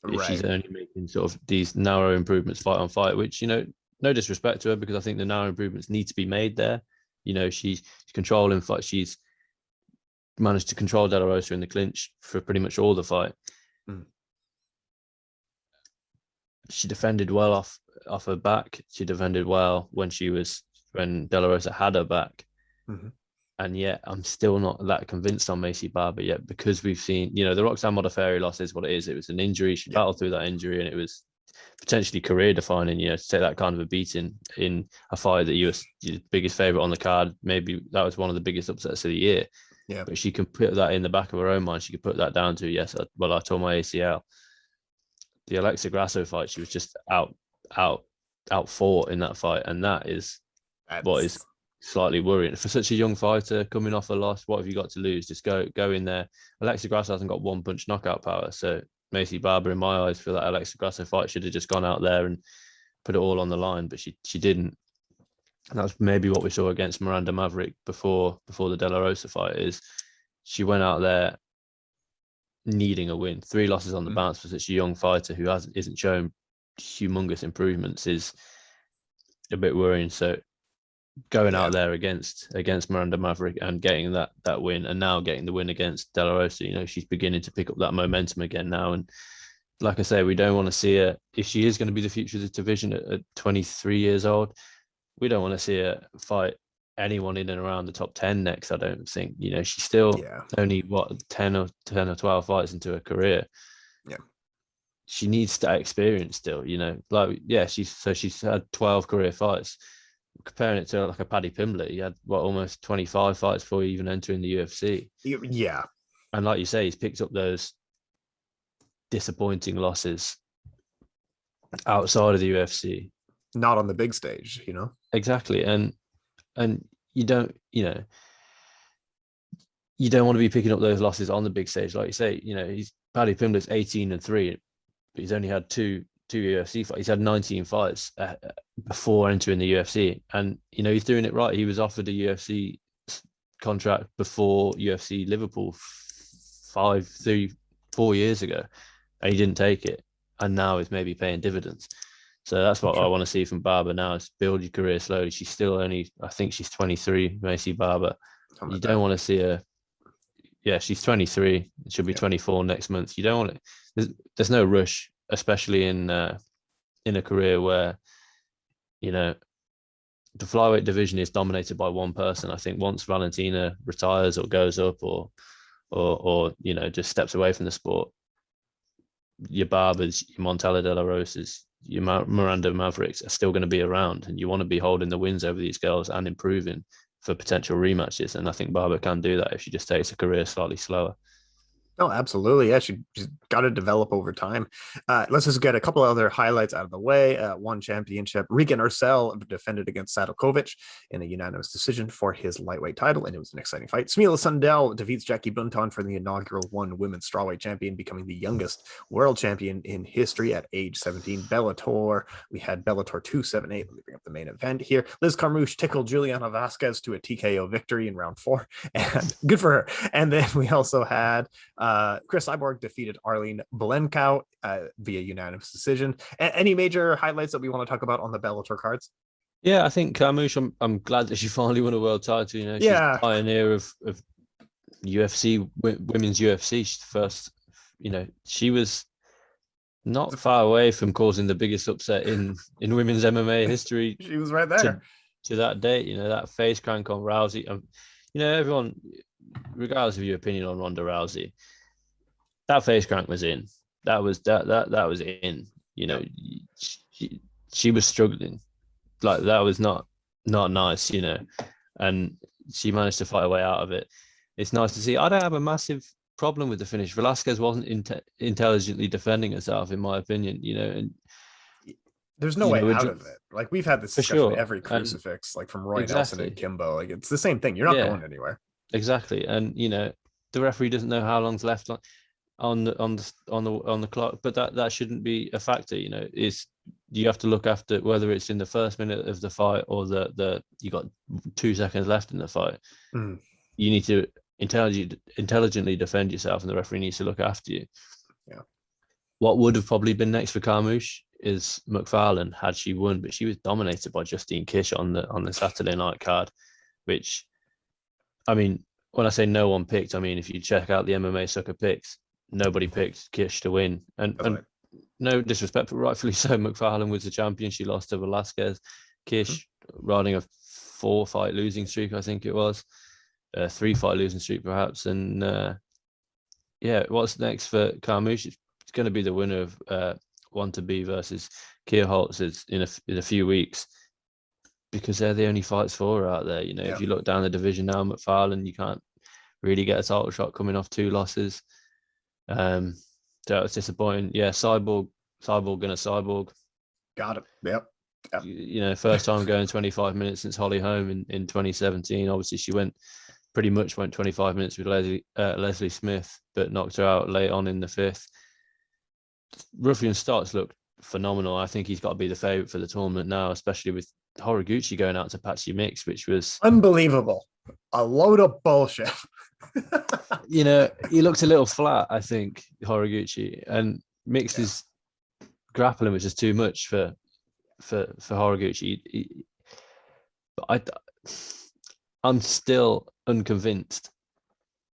if she's only making sort of these narrow improvements fight on fight, which, no disrespect to her, because I think the narrow improvements need to be made there. She's controlling fight. She's managed to control De La Rosa in the clinch for pretty much all the fight. She defended well off her back. She defended well when De La Rosa had her back. Mm-hmm. And yet I'm still not that convinced on Macy Barber yet, because we've seen, the Roxanne Modafferi loss is what it is. It was an injury. She battled through that injury, and it was potentially career defining, to take that kind of a beating in a fight that you were the biggest favorite on the card. Maybe that was one of the biggest upsets of the year. Yeah. But she can put that in the back of her own mind. She could put that down to, I tore my ACL. The Alexa Grasso fight, she was just out fought in that fight. And that's what is slightly worrying. For such a young fighter coming off a loss, what have you got to lose? Just go in there. Alexa Grasso hasn't got one punch knockout power. So Macy Barber, in my eyes, for that Alexa Grasso fight, should have just gone out there and put it all on the line. But she didn't. And that's maybe what we saw against Miranda Maverick before the De La Rosa fight, is she went out there needing a win. 3 losses on the bounce for such a young fighter who isn't showing humongous improvements is a bit worrying. So going out there against Miranda Maverick and getting that win, and now getting the win against De La Rosa, she's beginning to pick up that momentum again now. And like I say, we don't want to see her, if she is going to be the future of the division at 23 years old, we don't want to see her fight anyone in and around the top 10 next. I don't think, she's still only 10 or 12 fights into her career. Yeah. She needs that experience still, she's had 12 career fights. Comparing it to like a Paddy Pimblett, he had almost 25 fights before even entering the UFC. Yeah. And like you say, he's picked up those disappointing losses outside of the UFC. Not on the big stage, Exactly. And you don't want to be picking up those losses on the big stage. Like you say, he's Paddy Pimblett's 18-3, but he's only had two UFC fights. He's had 19 fights before entering the UFC, and he's doing it right. He was offered a UFC contract before UFC Liverpool 4 years ago, and he didn't take it, and now is maybe paying dividends. So that's what I want to see from Barber now, is build your career slowly. She's still only, I think she's 23, Macy Barber. You don't want to see her. Yeah, she's 23. She'll be 24 next month. You don't want to. There's no rush, especially in a career where, you know, the flyweight division is dominated by one person. I think once Valentina retires or goes up or you know, just steps away from the sport, your Barbers, your Montella De La Rosas, your Miranda Mavericks are still going to be around, and you want to be holding the wins over these girls and improving for potential rematches. And I think Barber can do that if she just takes a career slightly slower. Oh, absolutely. Yeah, she's got to develop over time. Let's just get a couple of other highlights out of the way. One championship. Regan Arcel defended against Sadkovic in a unanimous decision for his lightweight title, and it was an exciting fight. Smila Sundell defeats Jackie Bunton for the inaugural one women's strawweight champion, becoming the youngest world champion in history at age 17. Bellator. We had Bellator 278. Let me bring up the main event here. Liz Carmouche tickled Juliana Vasquez to a TKO victory in round 4, and good for her. And then we also had Chris Cyborg defeated Arlene Blenkow via unanimous decision. Any major highlights that we want to talk about on the Bellator cards? Yeah, I think Carmouche, I'm glad that she finally won a world title. You know, she's a pioneer of UFC, women's UFC. She's the first, you know, she was not far away from causing the biggest upset in women's MMA history. She was right there to that date. You know, that face crank on Rousey. You know, everyone, regardless of your opinion on Ronda Rousey, that face crank was in. That was in. You know, she was struggling. Like, that was not nice, you know, and she managed to fight her way out of it. It's nice to see. I don't have a massive problem with the finish. Velasquez wasn't intelligently defending herself, in my opinion, you know, and there's no way out of it. Like, we've had this discussion every crucifix, like from Roy Nelson and Kimbo. Like, it's the same thing. You're not going anywhere. Exactly. And, you know, the referee doesn't know how long's left on the clock, but that shouldn't be a factor. You know, you have to look after whether it's in the first minute of the fight or the you got 2 seconds left in the fight. You need to intelligently defend yourself, and the referee needs to look after you. Yeah. What would have probably been next for Carmouche is McFarlane had she won, but she was dominated by Justine Kish on the Saturday night card, which, I mean, when I say no one picked, I mean, if you check out the MMA Sucka picks, nobody picked Kish to win. And no disrespect, but rightfully so. McFarlane was the champion. She lost to Velasquez. Kish riding a 4-fight losing streak, I think it was. 3-fight losing streak, perhaps. And what's next for Carmouche? It's going to be the winner of Want to Be versus Keir Holtz in a few weeks, because they're the only fights for her out there. You know, if you look down the division now, McFarlane, you can't really get a title shot coming off 2 losses. So it's disappointing. Yeah, Cyborg gonna Cyborg. Got it. Yep. You know, first time going 25 minutes since Holly Holm in 2017. Obviously, she pretty much went 25 minutes with Leslie Smith, but knocked her out late on in the 5th. Ruffian Stotts looked phenomenal. I think he's got to be the favourite for the tournament now, especially with Horiguchi going out to Patchy Mix, which was unbelievable. A load of bullshit. You know, he looked a little flat, I think, Horiguchi, and Mix's grappling was just too much for Horiguchi. But I'm still unconvinced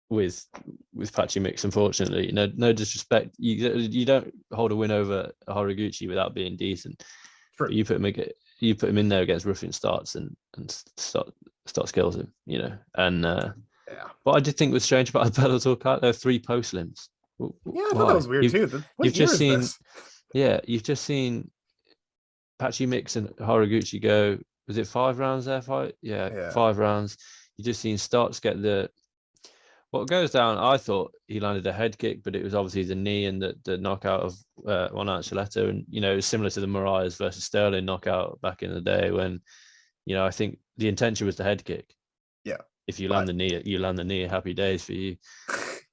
with Patchy Mix, unfortunately. No disrespect. You don't hold a win over Horiguchi without being decent. True. You put him in there against Ruffian Stotts and Stotts kills him, you know. And what I did think was strange about the Bellator card, there are 3 post limbs. Yeah, I thought that was weird too. You've just seen Patchy Mix and Horiguchi go. Was it 5 rounds their fight? Yeah, 5 rounds. You just seen Stotts get what goes down. I thought he landed a head kick, but it was obviously the knee and the knockout of Juan Archuleta. And, you know, it was similar to the Marias versus Sterling knockout back in the day when, you know, I think the intention was the head kick. Yeah. If you land the knee, you land the knee. Happy days for you.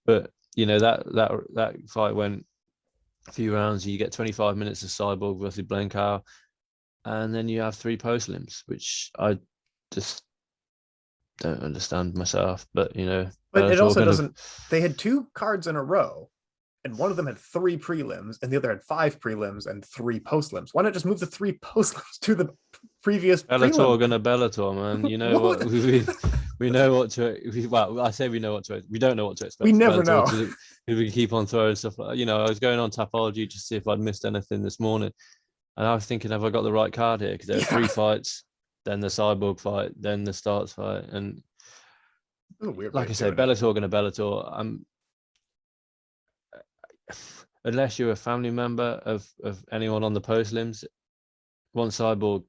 But, you know, that fight went a few rounds. You get 25 minutes of Cyborg versus Blenkow, and then you have 3 post limbs, which I just don't understand myself, but But it Bellator also gonna. doesn't. They had two cards in a row, and one of them had 3 prelims, and the other had 5 prelims and 3 postlims. Why not just move the 3 postlims to the previous Bellator prelim? gonna Bellator, man. You know What what? would... We know what to. Well, I say we know what to. We don't know what to We expect for never Bellator. know. We keep on throwing stuff. I was going on Tapology to see if I'd missed anything this morning, and I was thinking, have I got the right card here? Because there are Yeah, 3 fights, then the Cyborg fight, then the Starts fight, and that's a weird way like I of say, doing it. Bellator gonna Bellator. Unless you're a family member of anyone on the post limbs, once Cyborg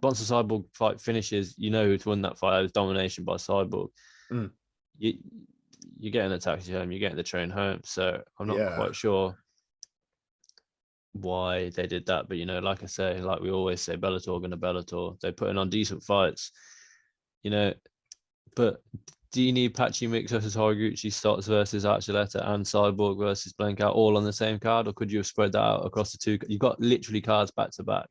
once the Cyborg fight finishes, you know who's won that fight. It was domination by Cyborg. Mm, You you're getting the taxi home, you're getting the train home. So I'm not yeah, quite sure why they did that. But like I say, like we always say, Bellator gonna Bellator. They're putting on decent fights, you know. But do you need Patchy Mix versus Horiguchi, Stotts versus Archuleta, and Cyborg versus Blankout all on the same card, or could you have spread that out across the two? You've got literally cards back to back.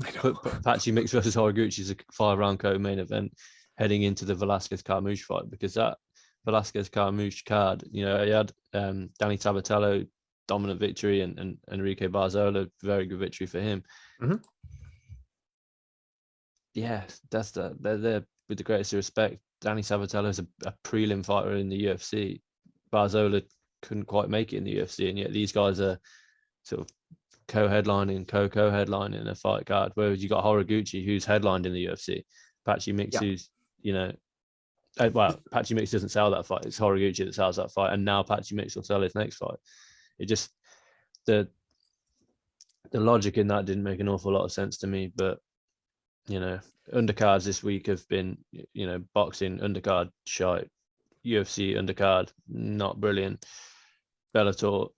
I know. Put Patchy Mix versus Horiguchi is a 5-round co-main event heading into the Velasquez Carmouche fight, because that Velasquez Carmouche card, he had Danny Tabatello, dominant victory, and Enrique Barzola, very good victory for him. Mm-hmm. Yeah, that's they're with the greatest respect. Danny Sabatello is a prelim fighter in the UFC. Barzola couldn't quite make it in the UFC, and yet these guys are sort of co-headlining, co-headlining a fight card. Whereas you got Horiguchi, who's headlined in the UFC, Patchy Mix, Yeah. who's Patchy Mix doesn't sell that fight. It's Horiguchi that sells that fight, and now Patchy Mix will sell his next fight. It just the logic in that didn't make an awful lot of sense to me, but undercards this week have been, boxing undercard shite, UFC undercard not brilliant, Bellator,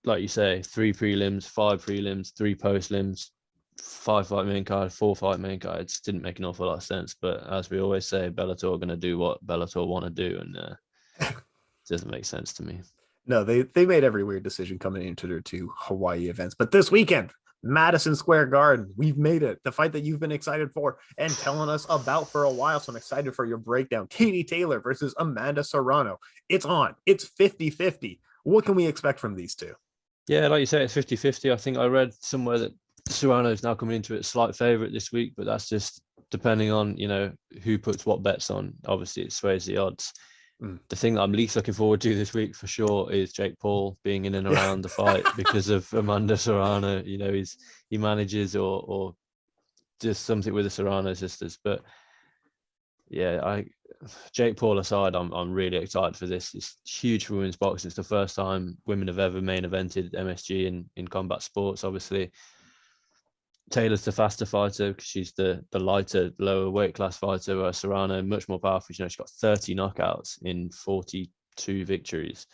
like you say, 3 prelims, 5 prelims, 3 post limbs, 5 fight main card, 4 fight main card. It didn't make an awful lot of sense. But as we always say, Bellator are going to do what Bellator want to do, and it doesn't make sense to me. No, they made every weird decision coming into their 2 Hawaii events. But this weekend, Madison Square Garden, we've made it. The fight that you've been excited for and telling us about for a while. So I'm excited for your breakdown. Katie Taylor versus Amanda Serrano. It's on. It's 50-50. What can we expect from these 2? Yeah, like you say, it's 50-50. I think I read somewhere that Serrano is now coming into it slight favorite this week, but that's just depending on, who puts what bets on. Obviously, it sways the odds. The thing that I'm least looking forward to this week for sure is Jake Paul being in and around the fight because of Amanda Serrano. He manages or just something with the Serrano sisters. But yeah, Jake Paul aside, I'm really excited for this. It's huge for women's boxing. It's the first time women have ever main evented MSG in combat sports. Obviously, Taylor's the faster fighter because she's the lighter, lower weight class fighter. Where Serrano much more powerful. She's got 30 knockouts in 42 victories.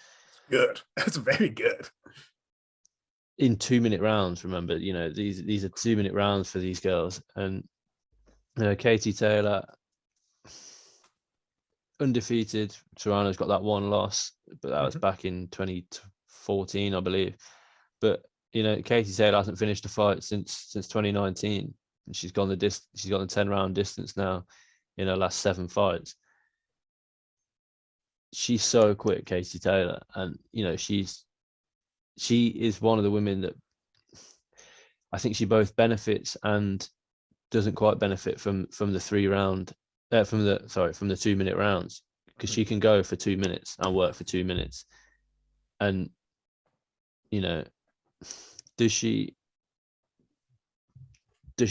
Good. That's very good. In 2-minute rounds. Remember, these are 2-minute rounds for these girls. And Katie Taylor, undefeated. Serrano's got that 1 loss, but that was back in 2014, I believe. But Katie Taylor hasn't finished a fight since 2019, and she's gone the 10-round distance now in her last 7 fights. She's so quick, Katie Taylor, and she is one of the women that I think she both benefits and doesn't quite benefit from the 2-minute rounds, because she can go for 2 minutes and work for 2 minutes, and does she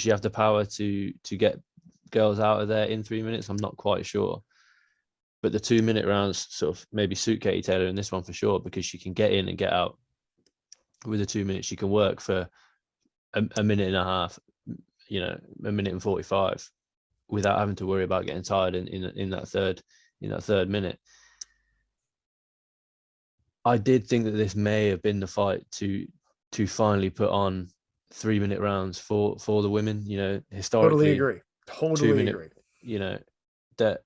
have the power to get girls out of there in 3 minutes? I'm not quite sure. But the 2-minute rounds sort of maybe suit Katie Taylor in this one for sure, because she can get in and get out with the 2 minutes. She can work for a minute and a half, a minute and 45, without having to worry about getting tired in that third minute. I did think that this may have been the fight to finally put on 3-minute rounds for the women. Historically, Totally agree. That,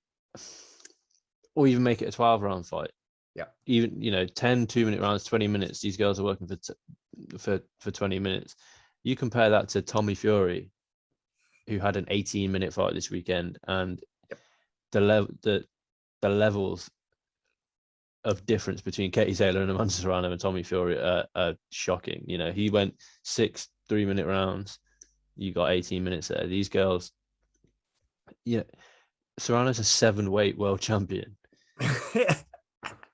or even make it a 12-round fight. Yeah. Even 10 2-minute rounds, 20 minutes. These girls are working for 20 minutes. You compare that to Tommy Fury, who had an 18-minute fight this weekend, and the the levels of difference between Katie Taylor and Amanda Serrano and Tommy Fury are shocking. You know, he went 6 3-minute rounds. You got 18 minutes there. These girls, you know, Serrano's a 7-weight world champion.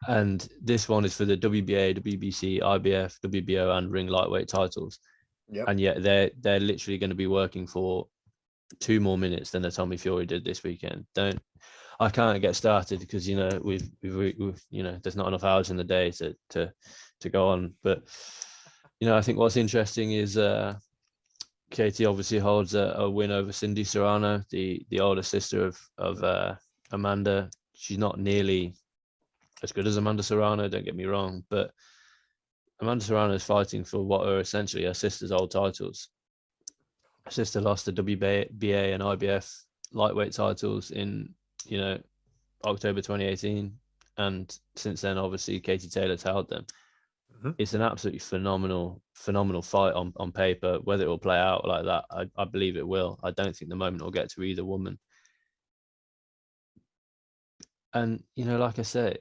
And this one is for the WBA, WBC, IBF, WBO, and ring lightweight titles. Yep. And yet they're literally going to be working for 2 more minutes than the Tommy Fury did this weekend. I can't get started because, you know, we've you know, there's not enough hours in the day to go on. But, you know, I think what's interesting is Katie obviously holds a win over Cindy Serrano, the older sister of Amanda. She's not nearly as good as Amanda Serrano, don't get me wrong, but Amanda Serrano is fighting for what are essentially her sister's old titles. Her sister lost the WBA and IBF lightweight titles in, you know, October 2018, and since then obviously Katie Taylor's held them. Mm-hmm. It's an absolutely phenomenal fight on paper. Whether it will play out like that, I believe it will. I don't think the moment will get to either woman. And, you know, like I said,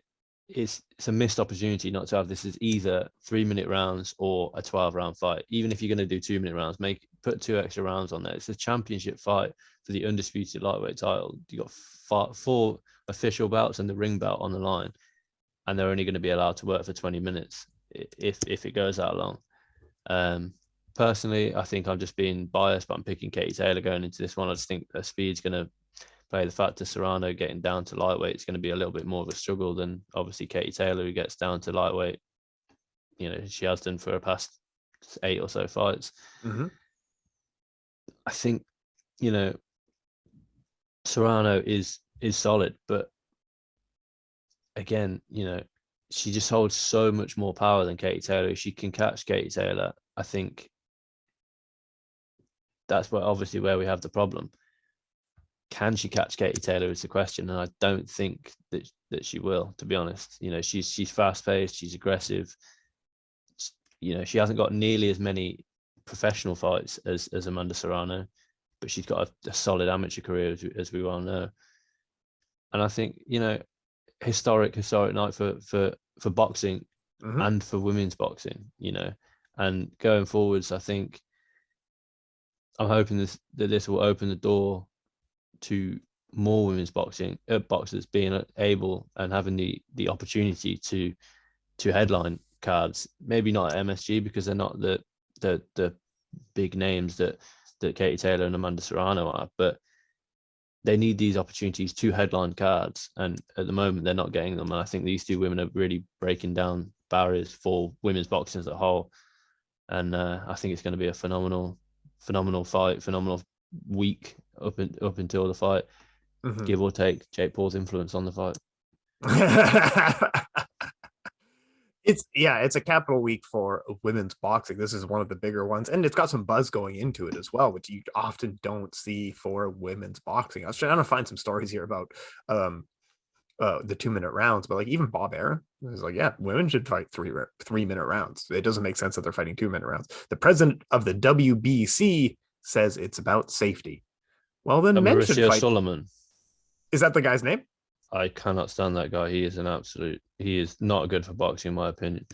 it's a missed opportunity not to have this as either 3-minute rounds or a 12-round fight. Even if you're going to do 2-minute rounds, put 2 extra rounds on there. It's a championship fight for the undisputed lightweight title. You got 4 official belts and the ring belt on the line, and they're only going to be allowed to work for 20 minutes if it goes that long. Personally, I think I'm just being biased, but I'm picking Katie Taylor going into this one. I just think her speed's going to play the fact that Serrano getting down to lightweight is going to be a little bit more of a struggle than obviously Katie Taylor, who gets down to lightweight. You know, she has done for her past 8 or so fights. Mm-hmm. I think, you know, Serrano is solid, but again, you know, she just holds so much more power than Katie Taylor. If she can catch Katie Taylor, I think that's obviously where we have the problem. Can she catch Katie Taylor is the question, and I don't think that she will, to be honest. You know, she's fast paced, she's aggressive. You know, she hasn't got nearly as many professional fights as Amanda Serrano, but she's got a solid amateur career, as we well know. And I think, you know, historic night for boxing, mm-hmm. and for women's boxing, you know. And going forwards, I think I'm hoping that this will open the door to more women's boxers being able and having the opportunity to headline cards. Maybe not at MSG because they're not the big names that Katie Taylor and Amanda Serrano are, but they need these opportunities to headline cards, and at the moment they're not getting them. And I think these 2 women are really breaking down barriers for women's boxing as a whole. And I think it's going to be a phenomenal fight, phenomenal week up until the fight, mm-hmm. give or take Jake Paul's influence on the fight. It's a capital week for women's boxing. This is one of the bigger ones, and it's got some buzz going into it as well, which you often don't see for women's boxing. I was trying to find some stories here about the 2-minute rounds, but like even Bob Arum is like, yeah, women should fight 3-minute rounds. It doesn't make sense that they're fighting 2-minute rounds. The president of the WBC says it's about safety. Well, then men should fight. Solomon. Is that the guy's name? I cannot stand that guy. He is not good for boxing, in my opinion.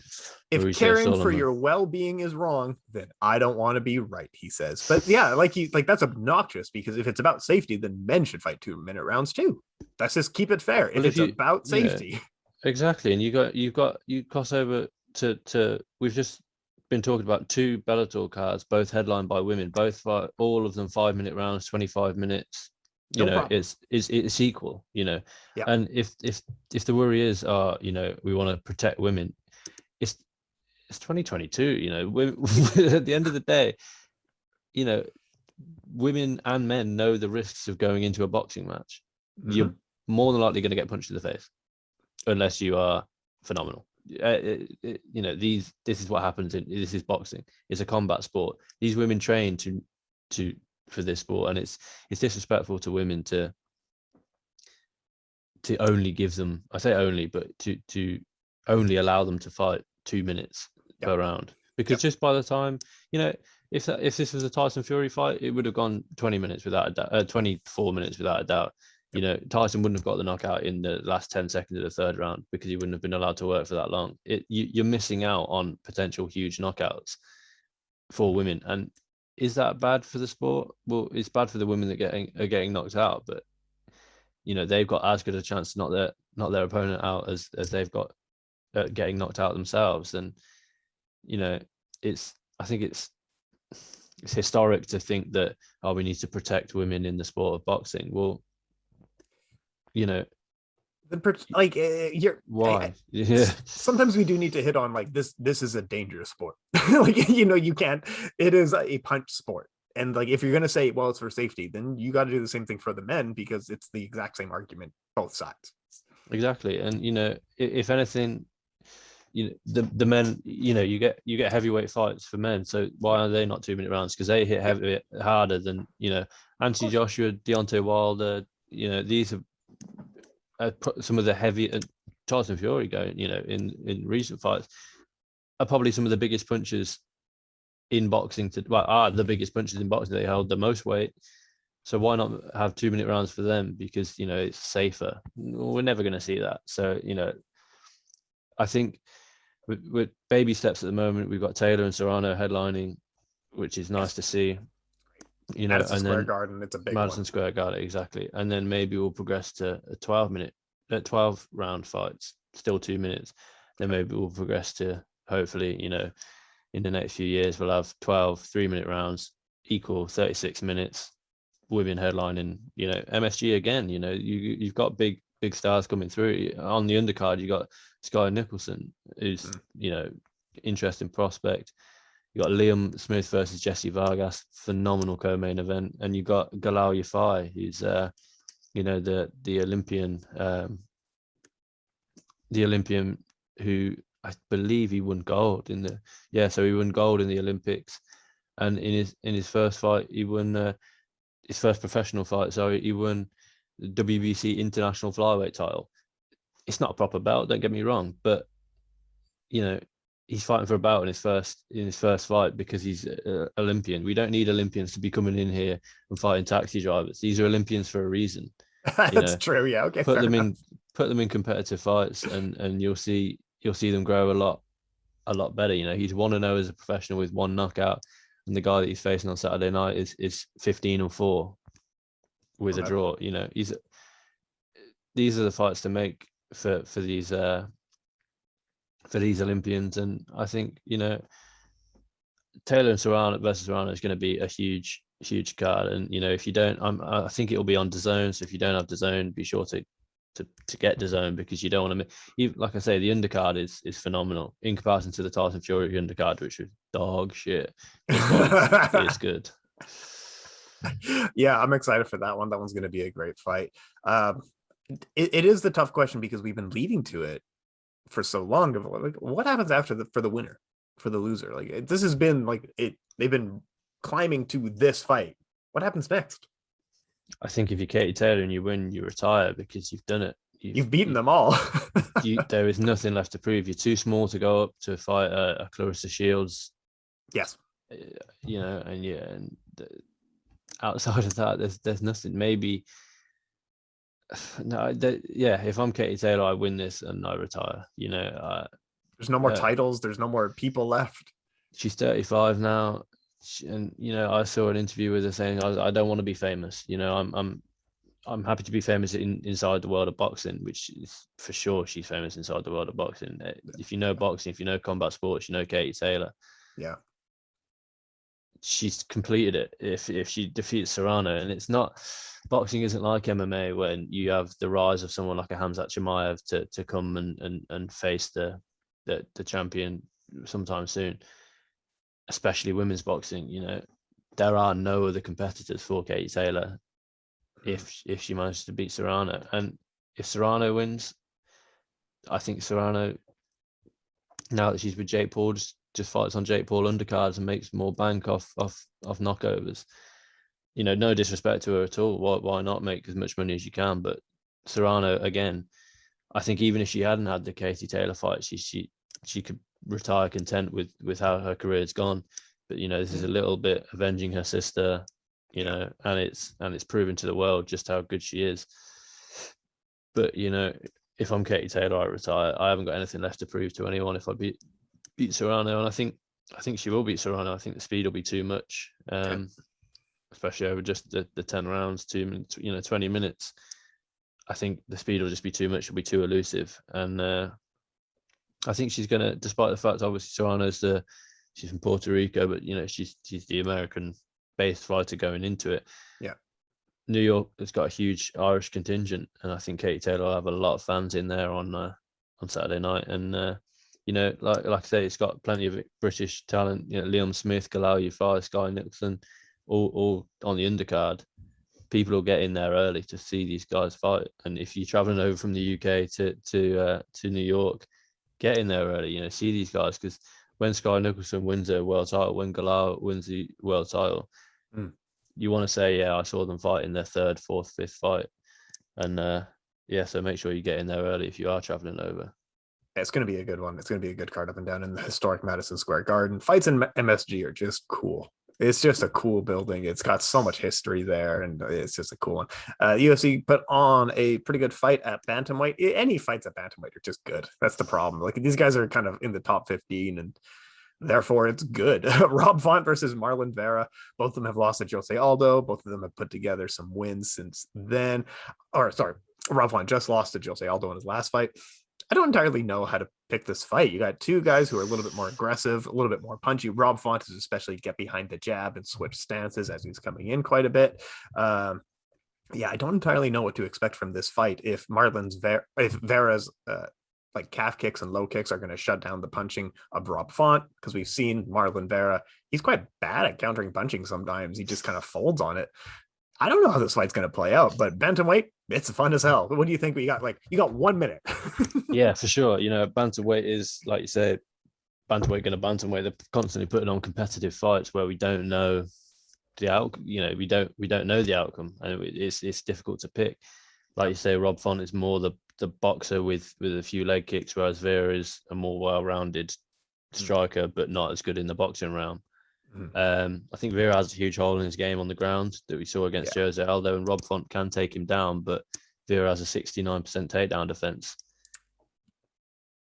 If Mauricio caring Solomon for your well-being is wrong, then I don't want to be right, he says. But yeah, like that's obnoxious, because if it's about safety, then men should fight 2-minute rounds too. Let's just keep it fair. If it's about safety. Yeah, exactly. And you cross over to we've just been talking about 2 Bellator cards, both headlined by women, all of them 5-minute rounds, 25 minutes. You know, it's equal, you know. Yeah. And if the worry is, you know, we want to protect women, it's 2022, you know. At the end of the day, you know, women and men know the risks of going into a boxing match. Mm-hmm. You're more than likely going to get punched in the face, unless you are phenomenal. You know, this is what happens. This is boxing. It's a combat sport. These women train for this sport, and it's disrespectful to women to only give them, I say only, but to only allow them to fight 2 minutes per round, because just by the time, you know, if this was a Tyson Fury fight, it would have gone 20 minutes without a doubt, 24 minutes without a doubt. You know, Tyson wouldn't have got the knockout in the last 10 seconds of the third round because he wouldn't have been allowed to work for that long. You're missing out on potential huge knockouts for women. And is that bad for the sport? Well, it's bad for the women that are getting knocked out, but you know, they've got as good a chance to knock their opponent out as they've got getting knocked out themselves. And you know, I think it's historic to think that we need to protect women in the sport of boxing. Well, you know, you're why? Yeah, sometimes we do need to hit on like this is a dangerous sport. Like, you know, you can't, it is a punch sport. And like, if you're going to say, well, it's for safety, then you got to do the same thing for the men, because it's the exact same argument, both sides. Exactly. And, you know, if anything, you know, the men, you know, you get heavyweight fights for men. So why are they not 2-minute rounds? Because they hit heavy harder than, you know, Anthony Joshua, Deontay Wilder, you know, these are some of the heavy, Tyson Fury going, you know, in recent fights are probably some of the biggest punches in boxing are the biggest punches in boxing. They held the most weight. So why not have 2-minute rounds for them? Because, you know, it's safer. We're never going to see that. So, you know, I think with baby steps at the moment, we've got Taylor and Serrano headlining, which is nice to see. You know, Madison Square Garden, it's a big Madison Square Garden, exactly. And then maybe we'll progress to a 12 round fights, still 2 minutes. Then maybe we'll progress to, hopefully, you know, in the next few years, we'll have 12 3-minute rounds, equal 36 minutes, women headlining, you know, MSG again. You know, you've got big stars coming through. On the undercard, you got Sky Nicholson, who's, you know, interesting prospect. You got Liam Smith versus Jesse Vargas, phenomenal co-main event, and you got Galal Yafai, who's you know, the Olympian who I believe he won gold in so he won gold in the Olympics, and in his first fight he won his first professional fight. So he won the WBC international flyweight title. It's not a proper belt, don't get me wrong, but you know, he's fighting for a belt in his first fight because he's Olympian. We don't need Olympians to be coming in here and fighting taxi drivers. These are Olympians for a reason. That's true. Yeah. Okay. Put them in competitive fights, and you'll see them grow a lot better. You know, he's 1-0 as a professional with 1 knockout, and the guy that he's facing on Saturday night is 15-4 with a draw. You know, these are the fights to make for these Olympians. And I think, you know, Taylor and Serrano versus Serrano is going to be a huge card. And, you know, if you don't, I think it will be on DAZN. So if you don't have DAZN, be sure to get DAZN, because you don't want to, like I say, the undercard is phenomenal in comparison to the Tyson Fury undercard, which was dog shit. It's good. Yeah, I'm excited for that one. That one's going to be a great fight. It is the tough question, because we've been leading to it for so long. Like, what happens after for the winner, for the loser? Like, this has been like they've been climbing to this fight. What happens next? I think if you're Katie Taylor and you win, you retire, because you've done it. You've beaten them all. There is nothing left to prove. You're too small to go up to fight a Clarissa Shields. Yes. You know, and outside of that, there's nothing. Maybe no. If I'm Katie Taylor, I win this and I retire. You know, there's no more titles. There's no more people left. She's 35 now. And, you know, I saw an interview with her saying, I don't want to be famous. You know, I'm happy to be famous inside the world of boxing, which is for sure she's famous inside the world of boxing. If you know boxing, if you know combat sports, you know Katie Taylor. Yeah. She's completed it if she defeats Serrano. And it's not, boxing isn't like MMA when you have the rise of someone like a Hamzat Chimaev to come and face the champion sometime soon. Especially women's boxing, you know, there are no other competitors for Katie Taylor if she manages to beat Serrano. And if Serrano wins, I think Serrano, now that she's with Jake Paul, just fights on Jake Paul undercards and makes more bank off knockovers. You know, no disrespect to her at all. Why not make as much money as you can? But Serrano, again, I think even if she hadn't had the Katie Taylor fight, she could retire content with how her career's gone. But, you know, this is a little bit avenging her sister, you know, and it's proven to the world just how good she is. But if I'm Katie Taylor, I retire. I haven't got anything left to prove to anyone if I beat Serrano, and I think she will beat Serrano. I think the speed will be too much, especially over just the 10 rounds, 2 minutes, 20 minutes. I think the speed will just be too much. It'll be too elusive, and I think she's gonna, despite the fact obviously Serrano's she's from Puerto Rico, but she's the American-based fighter going into it. Yeah. New York has got a huge Irish contingent, and I think Katie Taylor will have a lot of fans in there on Saturday night. And like I say, it's got plenty of British talent. Liam Smith, Galal Yafai, Sky Nicholson, all on the undercard. People will get in there early to see these guys fight. And if you're traveling over from the UK to New York, get in there early. See these guys, because when Sky Nicholson wins a world title, when Galal wins the world title. You want to say, I saw them fight in their third, fourth, fifth fight. And so make sure you get in there early if you are traveling over. It's going to be a good one. It's going to be a good card up and down in the historic Madison Square Garden. Fights in MSG are just cool. It's just a cool building. It's got so much history there, and it's just a cool one. UFC put on a pretty good fight at bantamweight. Any fights at bantamweight are just good. That's the problem. Like, these guys are kind of in the top 15, and therefore it's good. Rob Font versus Marlon Vera. Both of them have lost to Jose Aldo. Both of them have put together some wins since then. Rob Font just lost to Jose Aldo in his last fight. I don't entirely know how to pick this fight. You got two guys who are a little bit more aggressive, a little bit more punchy. Rob Font is especially get behind the jab and switch stances as he's coming in quite a bit. I don't entirely know what to expect from this fight. If Vera's like calf kicks and low kicks are going to shut down the punching of Rob Font, because we've seen Marlon Vera, he's quite bad at countering punching sometimes. He just kind of folds on it. I don't know how this fight's going to play out, but bantamweight, it's fun as hell. What do you think? You got 1 minute. Yeah, for sure. Bantamweight is, like you say, bantamweight going to bantamweight. They're constantly putting on competitive fights where we don't know the outcome. We don't know the outcome, and it's difficult to pick. Like you say, Rob Font is more the boxer with a few leg kicks, whereas Vera is a more well-rounded striker, but not as good in the boxing realm. I think Vera has a huge hole in his game on the ground that we saw against Jose Aldo, and Rob Font can take him down, but Vera has a 69% takedown defense.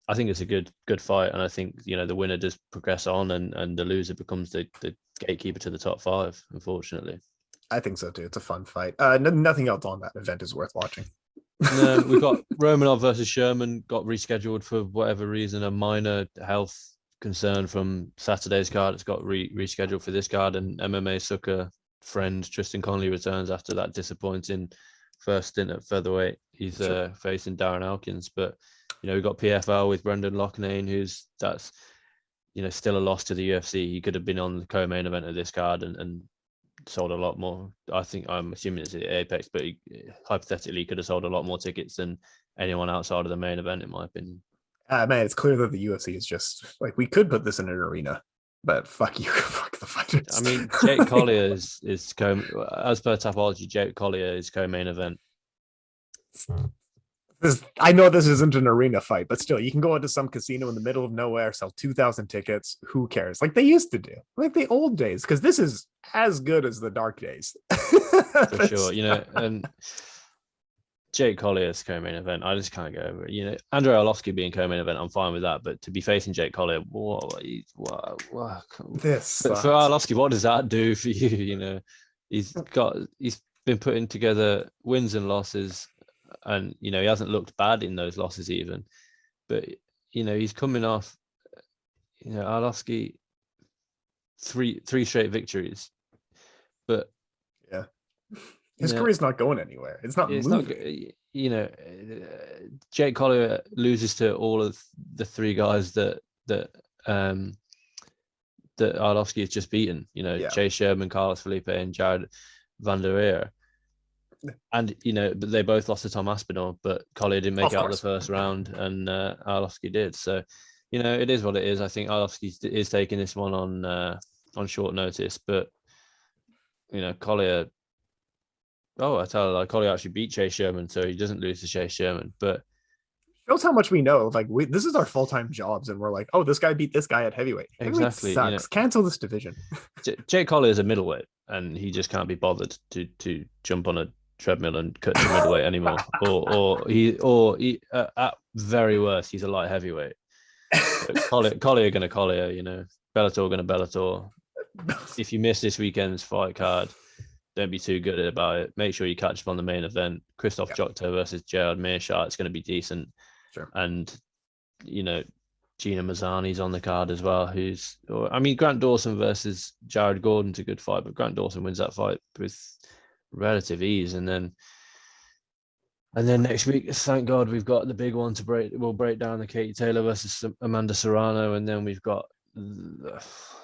I think it's a good fight, and I think the winner does progress on, and the loser becomes the gatekeeper to the top 5, unfortunately. I think so too. It's a fun fight. Nothing else on that event is worth watching. No, we've got Romanov versus Sherman got rescheduled for whatever reason, a minor health concern from Saturday's card. It's got rescheduled for this card, and MMA Sucka friend Tristan Connolly returns after that disappointing first stint at featherweight. He's facing Darren Elkins, but we've got PFL with Brendan Loughnane, that's still a loss to the UFC. He could have been on the co-main event of this card and sold a lot more. I'm assuming it's at Apex, but he hypothetically could have sold a lot more tickets than anyone outside of the main event, in my opinion. Man, it's clear that the UFC is just like, we could put this in an arena, but fuck you, fuck the fighters. I mean, Jake Collier is as per Tapology, Jake Collier is co-main event. I know this isn't an arena fight, but still, you can go into some casino in the middle of nowhere, sell 2,000 tickets. Who cares? Like they used to do, like the old days, because this is as good as the dark days. For sure, and Jake Collier's co-main event, I just can't get over it. Andrei Arlovski being co-main event, I'm fine with that, but to be facing Jake Collier, this for Arlovski, what does that do for you? He's been putting together wins and losses, and he hasn't looked bad in those losses even, but he's coming off Arlovski three straight victories, but his career's not going anyware. It's not moving. Jake Collier loses to all of the 3 guys that Arlovski has just beaten. Chase Sherman, Carlos Felipe, and Jared Vanderveer. And but they both lost to Tom Aspinall, but Collier didn't make out the first round, and Arlovski did. So it is what it is. I think Arlovski is taking this one on short notice, but Collier. Oh, I tell you, Collier actually beat Chase Sherman, so he doesn't lose to Chase Sherman. But shows how much we know. Like this is our full-time jobs, and we're like, oh, this guy beat this guy at heavyweight. Exactly. Sucks. Cancel this division. Jake Collier is a middleweight, and he just can't be bothered to jump on a treadmill and cut to middleweight anymore, or at very worst, he's a light heavyweight. Collier going to Collier, you know, Bellator going to Bellator. If you miss this weekend's fight card, don't be too good about it. Make sure you catch up on the main event. Christoph Jokto versus Gerald Meerschaert. It's going to be decent. Sure. And, you know, Gina Mazzani's on the card as well. Grant Dawson versus Jared Gordon's a good fight, but Grant Dawson wins that fight with relative ease. And then next week, thank God, we've got the big one to break. We'll break down the Katie Taylor versus Amanda Serrano, and then we've got.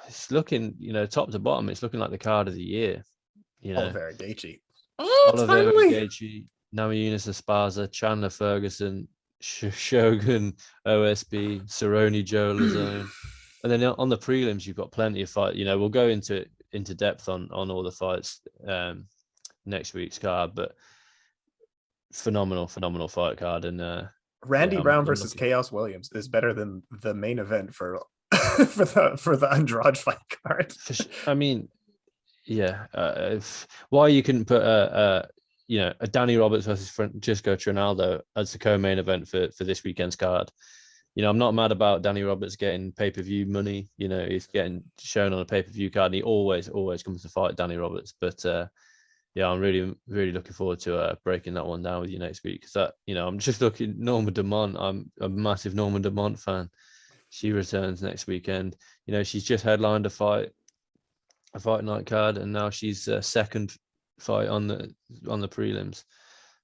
It's looking, you know, top to bottom. It's looking like the card of the year. You know, Oliveira Gaethje. Oliveira Gaethje, Namajunas Esparza, Chandler Ferguson, Shogun, OSB, Cerrone, Joe Lazone, and then on the prelims you've got plenty of fight. You know, we'll go into depth on all the fights next week's card, but phenomenal fight card. And Randy Brown versus Chaos Williams is better than the main event for the Andrade fight card. I mean, yeah. Why you couldn't put a Danny Roberts versus Francisco Trinaldo as the co-main event for this weekend's card. You know, I'm not mad about Danny Roberts getting pay-per-view money. You know, he's getting shown on a pay-per-view card, and he always comes to fight Danny Roberts. But yeah, I'm really looking forward to breaking that one down with you next week. Because that, you know, I'm just looking Norma Dumont. I'm a massive Norma Dumont fan. She returns next weekend. You know, she's just headlined a fight night card, and now she's second fight on the prelims.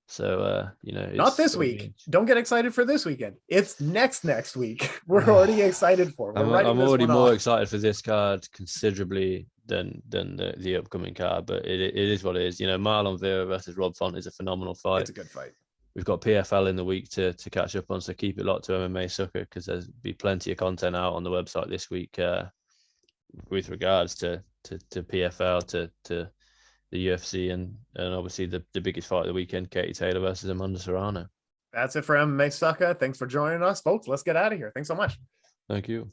So you know, not this week. Don't get excited for this weekend. It's next week. We're already excited for. I'm already more excited for this card considerably than the upcoming card. But it is what it is. You know, Marlon Vera versus Rob Font is a phenomenal fight. It's a good fight. We've got PFL in the week to catch up on, so keep it locked to MMA Sucka, because there's be plenty of content out on the website this week with regards to PFL, to the UFC, and obviously the biggest fight of the weekend, Katie Taylor versus Amanda Serrano. That's it for MMA Sucka. Thanks for joining us, folks. Let's get out of here. Thanks so much. Thank you.